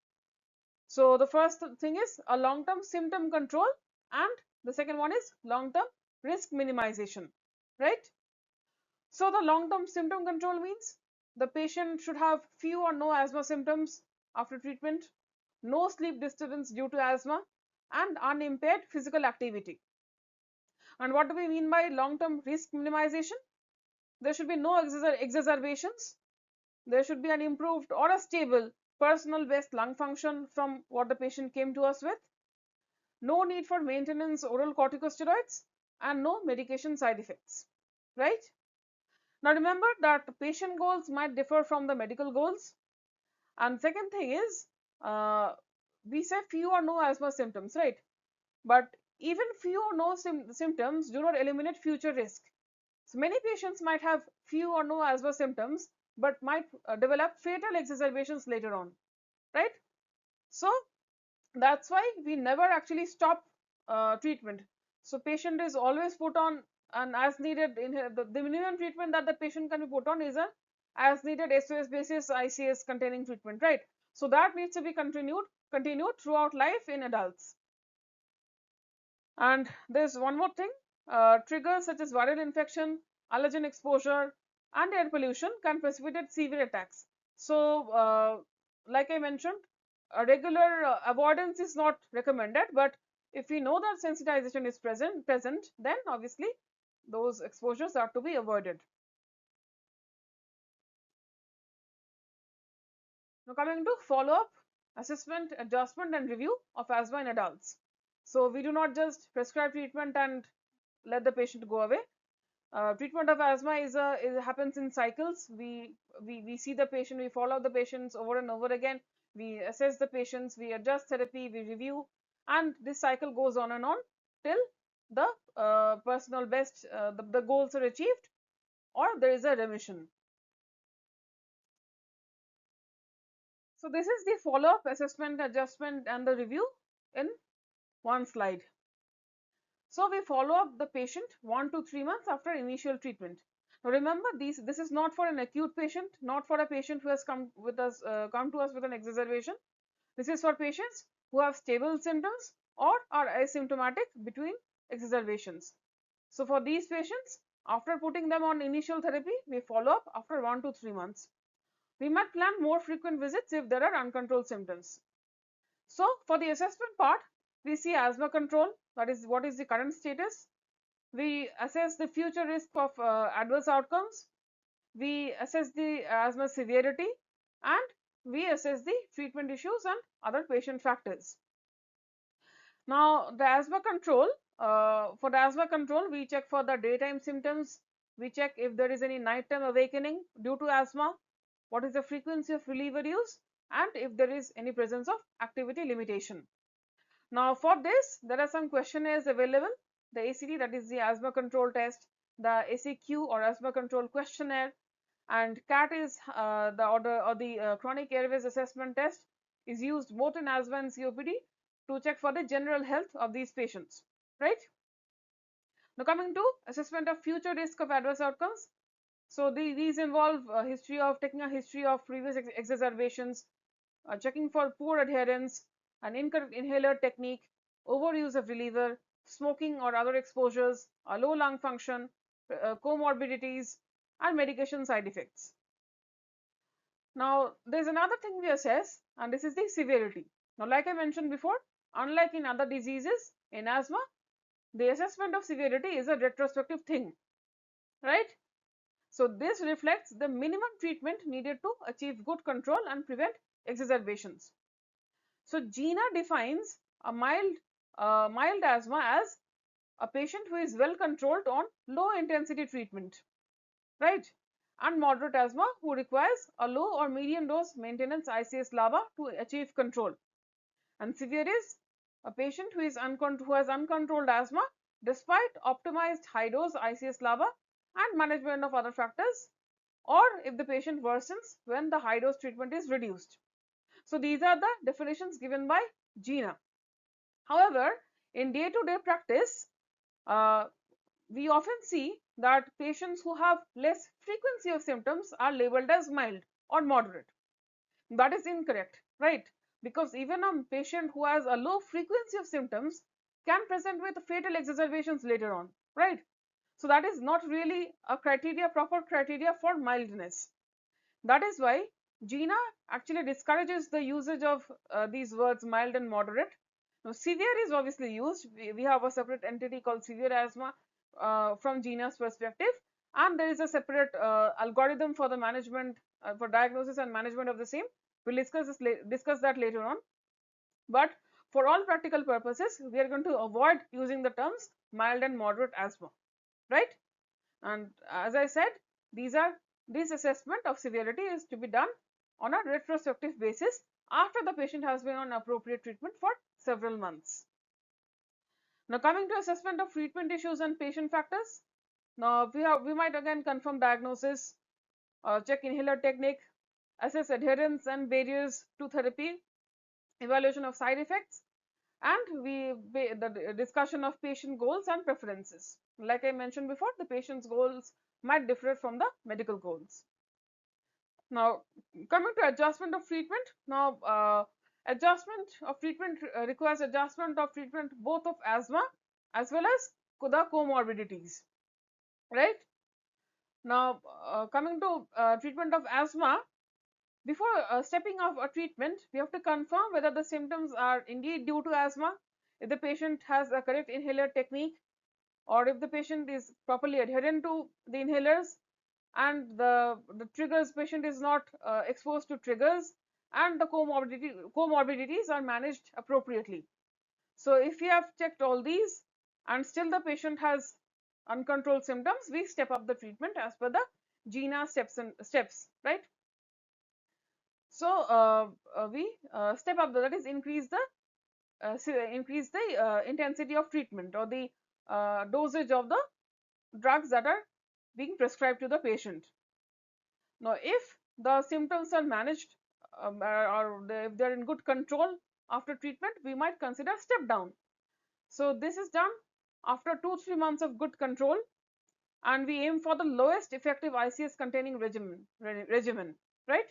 So the first thing is a long-term symptom control, and the second one is long-term risk minimization, right? So the long-term symptom control means the patient should have few or no asthma symptoms after treatment. no sleep disturbance due to asthma, and unimpaired physical activity. And what do we mean by long-term risk minimization? There should be no exacerbations. There should be an improved or a stable personal best lung function from what the patient came to us with. No need for maintenance oral corticosteroids and no medication side effects, right? Now remember that patient goals might differ from the medical goals. And second thing is, we say few or no asthma symptoms, right? But even few or no symptoms do not eliminate future risk. So many patients might have few or no asthma symptoms, but might develop fatal exacerbations later on, right? So that's why we never actually stop treatment. So patient is always put on an as needed, the minimum treatment that the patient can be put on is a as needed SOS basis ICS containing treatment, right? So that needs to be continued throughout life in adults. And there's one more thing, triggers such as viral infection, allergen exposure, and air pollution can precipitate severe attacks. So, like I mentioned, a regular avoidance is not recommended, but if we know that sensitization is present, then obviously those exposures are to be avoided. Now coming to follow-up, assessment, adjustment, and review of asthma in adults. So we do not just prescribe treatment and let the patient go away. Treatment of asthma it happens in cycles. We see the patient, we follow the patients over and over again. We assess the patients, we adjust therapy, we review, and this cycle goes on and on till the personal best, the goals are achieved or there is a remission. So this is the follow-up, assessment, adjustment, and the review in one slide. So we follow up the patient 1 to 3 months after initial treatment. Now remember, this is not for an acute patient, not for a patient who has come to us with an exacerbation. This is for patients who have stable symptoms or are asymptomatic between exacerbations. So for these patients, after putting them on initial therapy, we follow up after 1 to 3 months. We might plan more frequent visits if there are uncontrolled symptoms. So for the assessment part, we see asthma control, that is what is the current status. We assess the future risk of adverse outcomes. We assess the asthma severity, and we assess the treatment issues and other patient factors. Now the asthma control, for the asthma control, we check for the daytime symptoms. We check if there is any nighttime awakening due to asthma, what is the frequency of reliever use, and if there is any presence of activity limitation. Now for this, there are some questionnaires available. The ACT, that is the asthma control test, the ACQ or asthma control questionnaire, and CAT is the chronic airways assessment test is used both in asthma and COPD to check for the general health of these patients, right? Now coming to assessment of future risk of adverse outcomes. So these involve taking a history of previous exacerbations, checking for poor adherence, an incorrect inhaler technique, overuse of reliever, smoking or other exposures, a low lung function, comorbidities, and medication side effects. Now, there's another thing we assess, and this is the severity. Now, like I mentioned before, unlike in other diseases, in asthma, the assessment of severity is a retrospective thing, right? So, this reflects the minimum treatment needed to achieve good control and prevent exacerbations. So GINA defines a mild asthma as a patient who is well controlled on low intensity treatment, right? And moderate asthma who requires a low or medium dose maintenance ICS LABA to achieve control. And severe is a patient who has uncontrolled asthma despite optimized high dose ICS LABA and management of other factors, or if the patient worsens when the high dose treatment is reduced. So these are the definitions given by GINA. However, in day-to-day practice, we often see that patients who have less frequency of symptoms are labeled as mild or moderate. That is incorrect, right? Because even a patient who has a low frequency of symptoms can present with fatal exacerbations later on, right? So that is not really a proper criteria for mildness. That is why GINA actually discourages the usage of these words mild and moderate. Now, severe is obviously used. We have a separate entity called severe asthma from GINA's perspective, and there is a separate algorithm for the management, for diagnosis and management of the same. We'll discuss that later on. But for all practical purposes, we are going to avoid using the terms mild and moderate asthma, right? And as I said, this assessment of severity is to be done on a retrospective basis after the patient has been on appropriate treatment for several months. Now, coming to assessment of treatment issues and patient factors. Now, we might again confirm diagnosis, check inhaler technique, assess adherence and barriers to therapy, evaluation of side effects, and the discussion of patient goals and preferences. Like I mentioned before, the patient's goals might differ from the medical goals. Now, coming to adjustment of treatment. Now, adjustment of treatment requires adjustment of treatment both of asthma as well as the comorbidities, right? Now, coming to treatment of asthma, before stepping off a treatment, we have to confirm whether the symptoms are indeed due to asthma, if the patient has a correct inhaler technique, or if the patient is properly adherent to the inhalers, and the triggers, patient is not exposed to triggers, and the comorbidities are managed appropriately. So if we have checked all these and still the patient has uncontrolled symptoms, we step up the treatment as per the GINA steps, right? So we step up, that is increase the intensity of treatment, or the dosage of the drugs that are being prescribed to the patient. Now, if the symptoms are managed, or if they are in good control after treatment, we might consider step down. So this is done after 2-3 months of good control, and we aim for the lowest effective ICS containing regimen, right?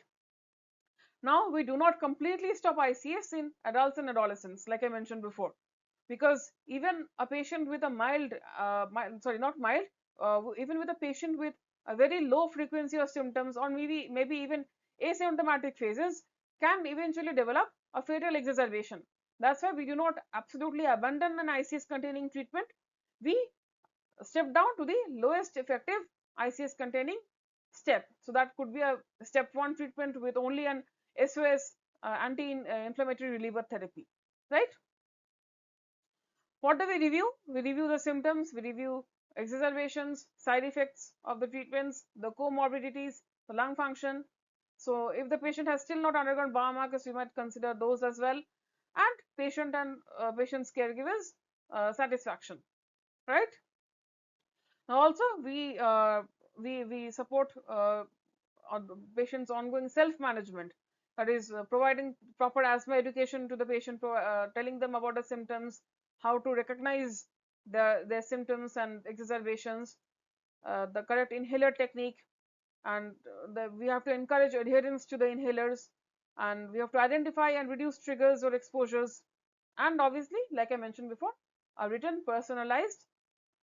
Now, we do not completely stop ICS in adults and adolescents, like I mentioned before, because even a patient with a even with a patient with a very low frequency of symptoms, or maybe even asymptomatic phases, can eventually develop a fatal exacerbation. That's why we do not absolutely abandon an ICS containing treatment. We step down to the lowest effective ICS containing step. So that could be a step 1 treatment with only an SOS anti-inflammatory reliever therapy, right? What do we review? We review the symptoms, we review exacerbations, side effects of the treatments, the comorbidities, the lung function. So if the patient has still not undergone biomarkers, we might consider those as well, and patient's caregivers satisfaction, right? Now also we support patient's ongoing self-management, that is providing proper asthma education to the patient, telling them about the symptoms, how to recognize their symptoms and exacerbations, the correct inhaler technique, and we have to encourage adherence to the inhalers, and we have to identify and reduce triggers or exposures, and obviously, like I mentioned before, a written personalized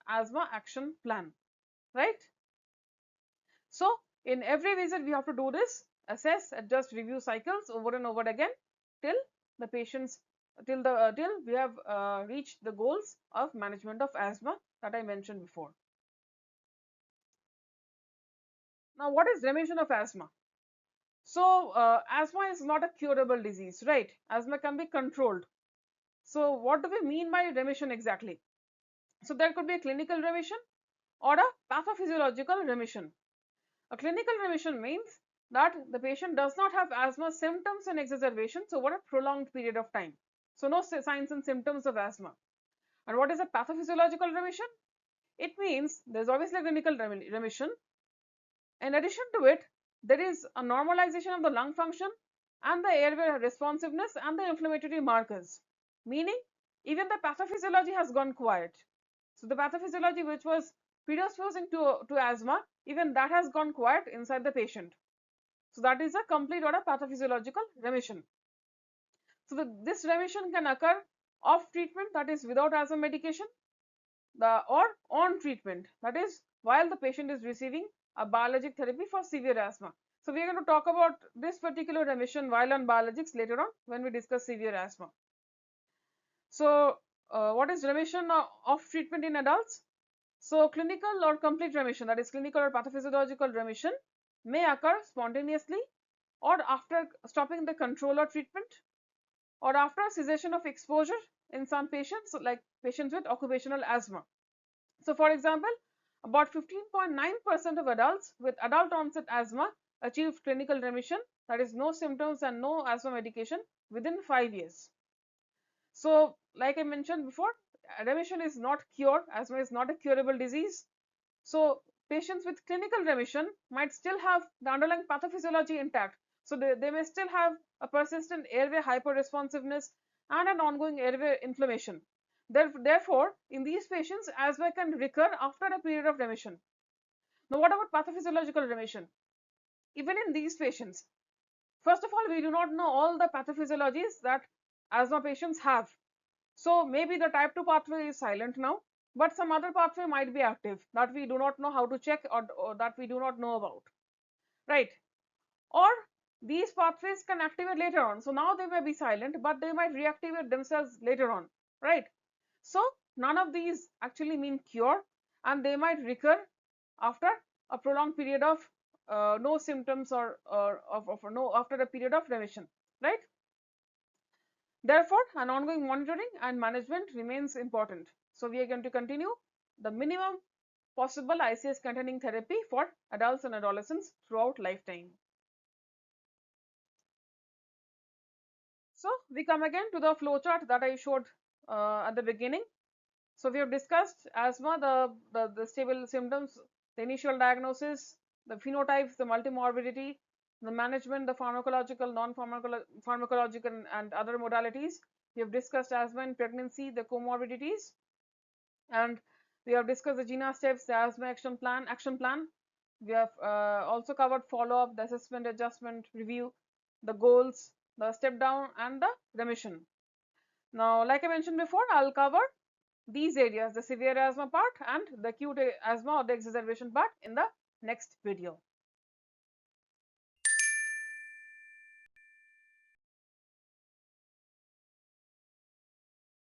asthma action plan, right? So in every visit we have to do this, assess, adjust, review cycles over and over again till the patients till we have reached the goals of management of asthma that I mentioned before. Now, what is remission of asthma? So asthma is not a curable disease, right? Asthma can be controlled. So what do we mean by remission exactly? So there could be a clinical remission or a pathophysiological remission. A clinical remission means that the patient does not have asthma symptoms and exacerbations over a prolonged period of time. So no signs and symptoms of asthma. And what is a pathophysiological remission? It means there's obviously a clinical remission. In addition to it, there is a normalization of the lung function and the airway responsiveness and the inflammatory markers, meaning even the pathophysiology has gone quiet. So the pathophysiology which was predisposing to asthma, even that has gone quiet inside the patient. So that is a complete or a pathophysiological remission. So this remission can occur off treatment, that is without asthma medication, or on treatment, that is while the patient is receiving a biologic therapy for severe asthma. So we are going to talk about this particular remission while on biologics later on when we discuss severe asthma. So what is remission of treatment in adults? So clinical or complete remission, that is clinical or pathophysiological remission, may occur spontaneously or after stopping the control or treatment, or after cessation of exposure in some patients, like patients with occupational asthma. So for example, about 15.9% of adults with adult onset asthma achieved clinical remission, that is no symptoms and no asthma medication, within 5 years. So like I mentioned before, remission is not cure. Asthma is not a curable disease. So patients with clinical remission might still have the underlying pathophysiology intact. So they may still have a persistent airway hyperresponsiveness and an ongoing airway inflammation. Therefore, in these patients, asthma can recur after a period of remission. Now, what about pathophysiological remission? Even in these patients, first of all, we do not know all the pathophysiologies that asthma patients have. So maybe the type 2 pathway is silent now, but some other pathway might be active that we do not know how to check, or that we do not know about, right? Or these pathways can activate later on. So now they may be silent, but they might reactivate themselves later on, right? So none of these actually mean cure, and they might recur after a prolonged period of no symptoms, or no, after a period of remission, right? Therefore, an ongoing monitoring and management remains important. So we are going to continue the minimum possible ICS containing therapy for adults and adolescents throughout lifetime. So we come again to the flowchart that I showed at the beginning. So we have discussed asthma, the stable symptoms, the initial diagnosis, the phenotypes, the multimorbidity, the management, the pharmacological, non-pharmacological, and other modalities. We have discussed asthma in pregnancy, the comorbidities, and we have discussed the GINA steps, the Asthma Action Plan. We have also covered follow-up, the assessment, adjustment, review, the goals, the step down, and the remission. Now, like I mentioned before, I'll cover these areas, the severe asthma part and the acute asthma or the exacerbation part, in the next video.